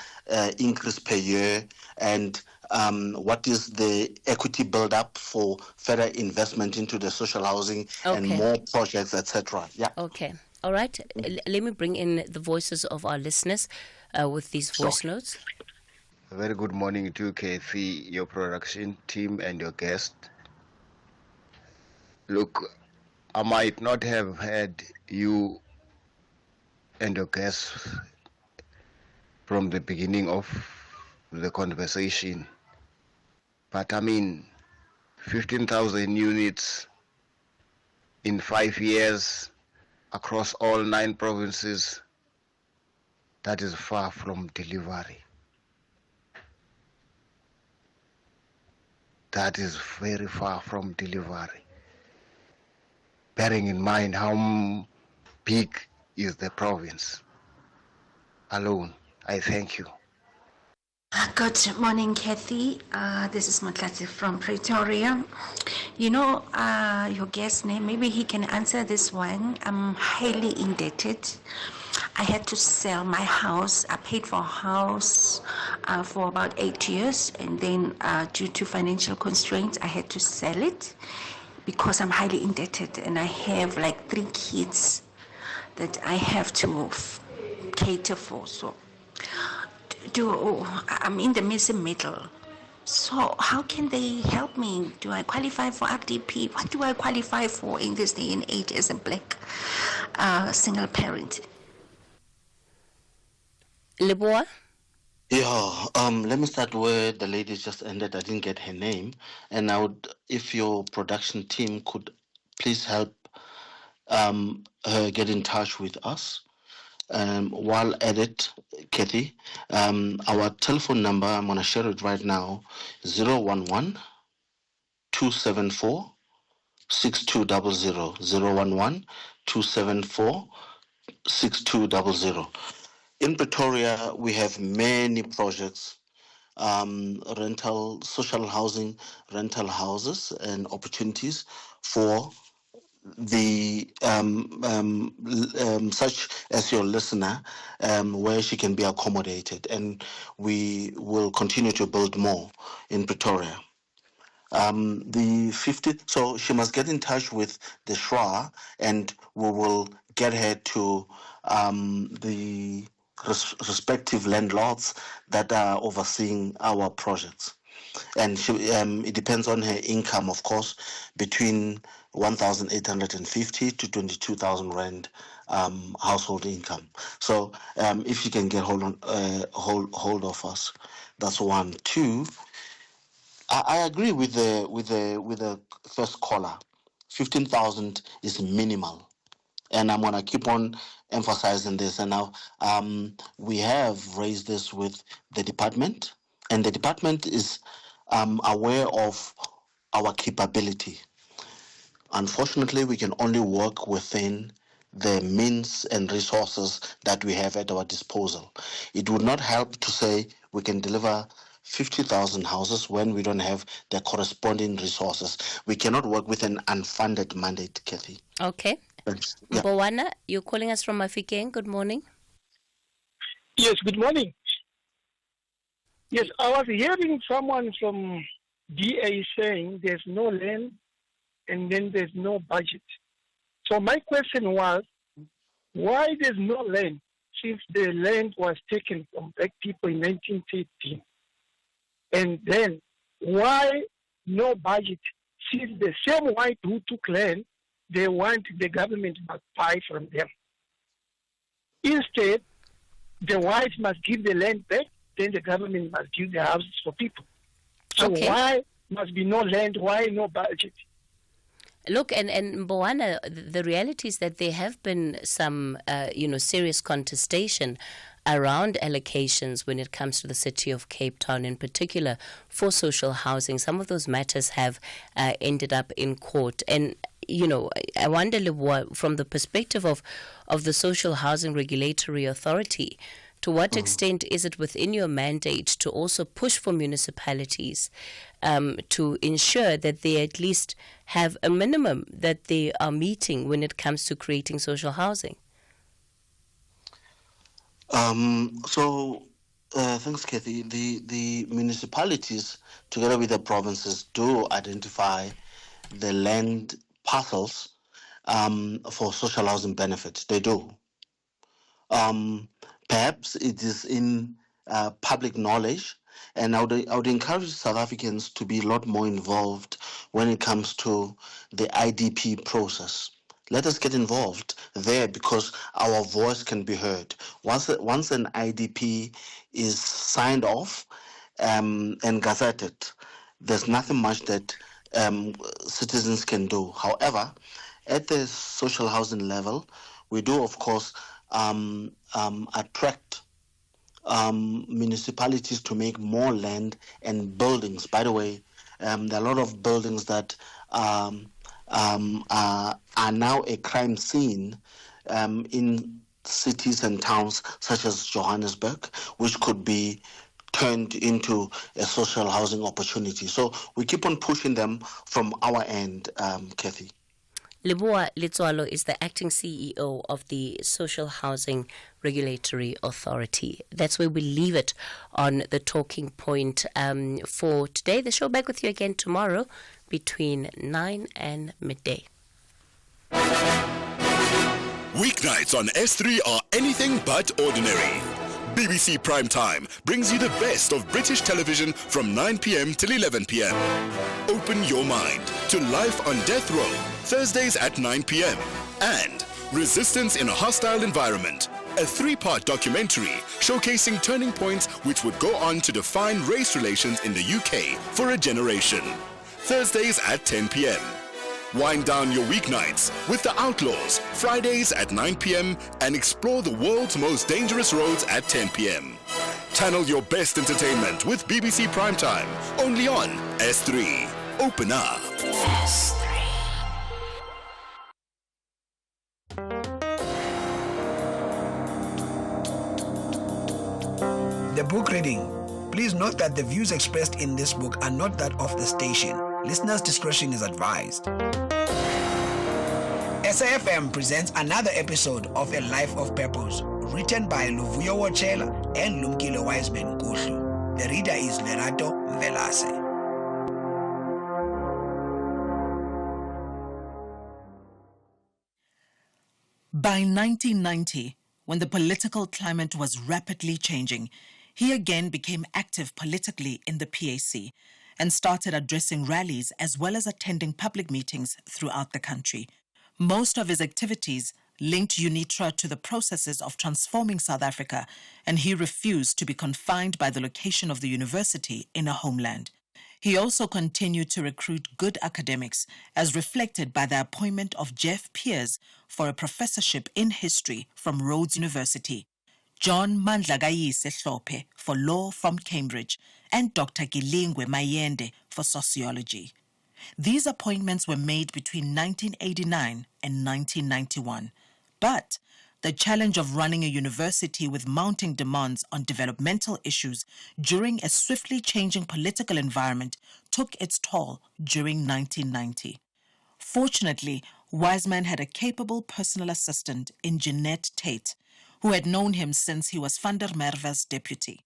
increase per year? And what is the equity build-up for further investment into the social housing and more projects, etc.? Yeah. Okay. All right. Let me bring in the voices of our listeners with these voice notes. A very good morning to Cathy, your production team, and your guest. Look, I might not have had you and your guests from the beginning of the conversation, but I mean, 15,000 units in 5 years across all 9 provinces, that is far from delivery. That is very far from delivery. Bearing in mind how big is the province alone. I thank you. Good morning, Cathy. This is Mohlahlana from Pretoria. You know, your guest name, maybe he can answer this one. I'm highly indebted. I had to sell my house. I paid for a house for about 8 years, and then due to financial constraints, I had to sell it because I'm highly indebted, and I have like 3 kids that I have to cater for. So I'm in the missing middle. So how can they help me? Do I qualify for RDP? What do I qualify for in this day and age as a black single parent? Leboa? Yeah, let me start where the lady just ended. I didn't get her name. And I would, if your production team could please help her get in touch with us. While at it, Cathy, our telephone number, I'm going to share it right now, 011 274 6200, 011 274 6200. In Pretoria, we have many projects, social housing, rental houses, and opportunities for the such as your listener, where she can be accommodated, and we will continue to build more in Pretoria. So she must get in touch with the SHRA, and we will get her to the respective landlords that are overseeing our projects. And it depends on her income, of course, between 1,850 to 22,000 rand household income. So if you can get hold of us, that's one. 2, I agree with the first caller. 15,000 is minimal, and I'm gonna keep on emphasizing this. And now we have raised this with the department, and the department is aware of our capability. Unfortunately, we can only work within the means and resources that we have at our disposal. It would not help to say we can deliver 50,000 houses when we don't have the corresponding resources. We cannot work with an unfunded mandate, Cathy. Okay. Yeah. Mbowana, you're calling us from Mafikeng. Good morning. Yes, good morning. Yes, I was hearing someone from DA saying there's no land and then there's no budget. So my question was, why there's no land since the land was taken from black people in 1913? And then why no budget since the same white who took land, they want the government must buy from them? Instead, the whites must give the land back, then the government must give the houses for people. So why must be no land? Why no budget? Look, and Mbowana, the reality is that there have been some, serious contestation around allocations when it comes to the city of Cape Town, in particular for social housing. Some of those matters have ended up in court. And, I wonder, from the perspective of the Social Housing Regulatory Authority, to what extent is it within your mandate to also push for municipalities to ensure that they at least have a minimum that they are meeting when it comes to creating social housing? Thanks, Cathy. The municipalities, together with the provinces, do identify the land parcels for social housing benefits. They do. Perhaps it is in public knowledge, and I would encourage South Africans to be a lot more involved when it comes to the IDP process. Let us get involved there because our voice can be heard. Once an IDP is signed off and gazetted, there's nothing much that citizens can do. However, at the social housing level, we do, of course, attract municipalities to make more land and buildings. By the way, there are a lot of buildings that are now a crime scene in cities and towns such as Johannesburg, which could be turned into a social housing opportunity. So we keep on pushing them from our end, Cathy. Leboa Letswalo is the acting CEO of the Social Housing Regulatory Authority. That's where we leave it on the talking point for today. The show back with you again tomorrow between 9 and midday. Weeknights on S3 are anything but ordinary. BBC Primetime brings you the best of British television from 9 p.m. till 11 p.m. Open your mind to Life on Death Row, Thursdays at 9 p.m. and Resistance in a Hostile Environment, a 3-part documentary showcasing turning points which would go on to define race relations in the UK for a generation. Thursdays at 10 p.m. Wind down your weeknights with The Outlaws, Fridays at 9 p.m. and explore the world's most dangerous roads at 10 p.m. Channel your best entertainment with BBC Primetime, only on S3. Open up. S3. The book reading. Please note that the views expressed in this book are not that of the station. Listeners' discretion is advised. SAFM presents another episode of A Life of Purpose, written by Luvuyo Wochela and Lumkile Wiseman Kuhlu. The reader is Lerato Velase. By 1990, when the political climate was rapidly changing, he again became active politically in the PAC and started addressing rallies as well as attending public meetings throughout the country. Most of his activities linked UNITRA to the processes of transforming South Africa, and he refused to be confined by the location of the university in a homeland. He also continued to recruit good academics, as reflected by the appointment of Jeff Peers for a professorship in history from Rhodes University, John Mandlagayise Hlophe for law from Cambridge, and Dr. Gilingwe Mayende for sociology. These appointments were made between 1989 and 1991. But the challenge of running a university with mounting demands on developmental issues during a swiftly changing political environment took its toll during 1990. Fortunately, Wiseman had a capable personal assistant in Jeanette Tate, who had known him since he was Van der Merwe's deputy.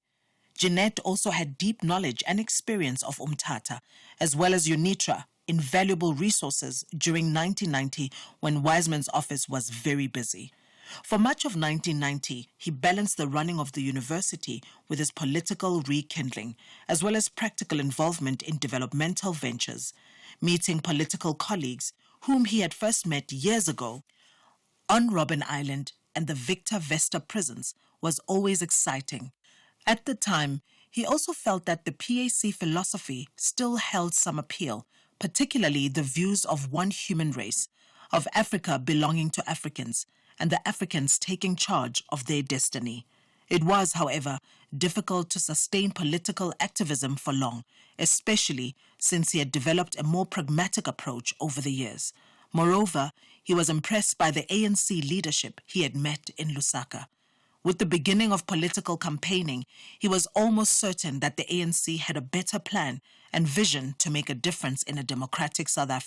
Jeanette also had deep knowledge and experience of Umtata, as well as UNITRA, invaluable resources during 1990 when Wiseman's office was very busy. For much of 1990, he balanced the running of the university with his political rekindling, as well as practical involvement in developmental ventures, meeting political colleagues whom he had first met years ago on Robben Island and the Victor Vesta prisons was always exciting. At the time, he also felt that the PAC philosophy still held some appeal, particularly the views of one human race, of Africa belonging to Africans, and the Africans taking charge of their destiny. It was, however, difficult to sustain political activism for long, especially since he had developed a more pragmatic approach over the years. Moreover, he was impressed by the ANC leadership he had met in Lusaka. With the beginning of political campaigning, he was almost certain that the ANC had a better plan and vision to make a difference in a democratic South Africa.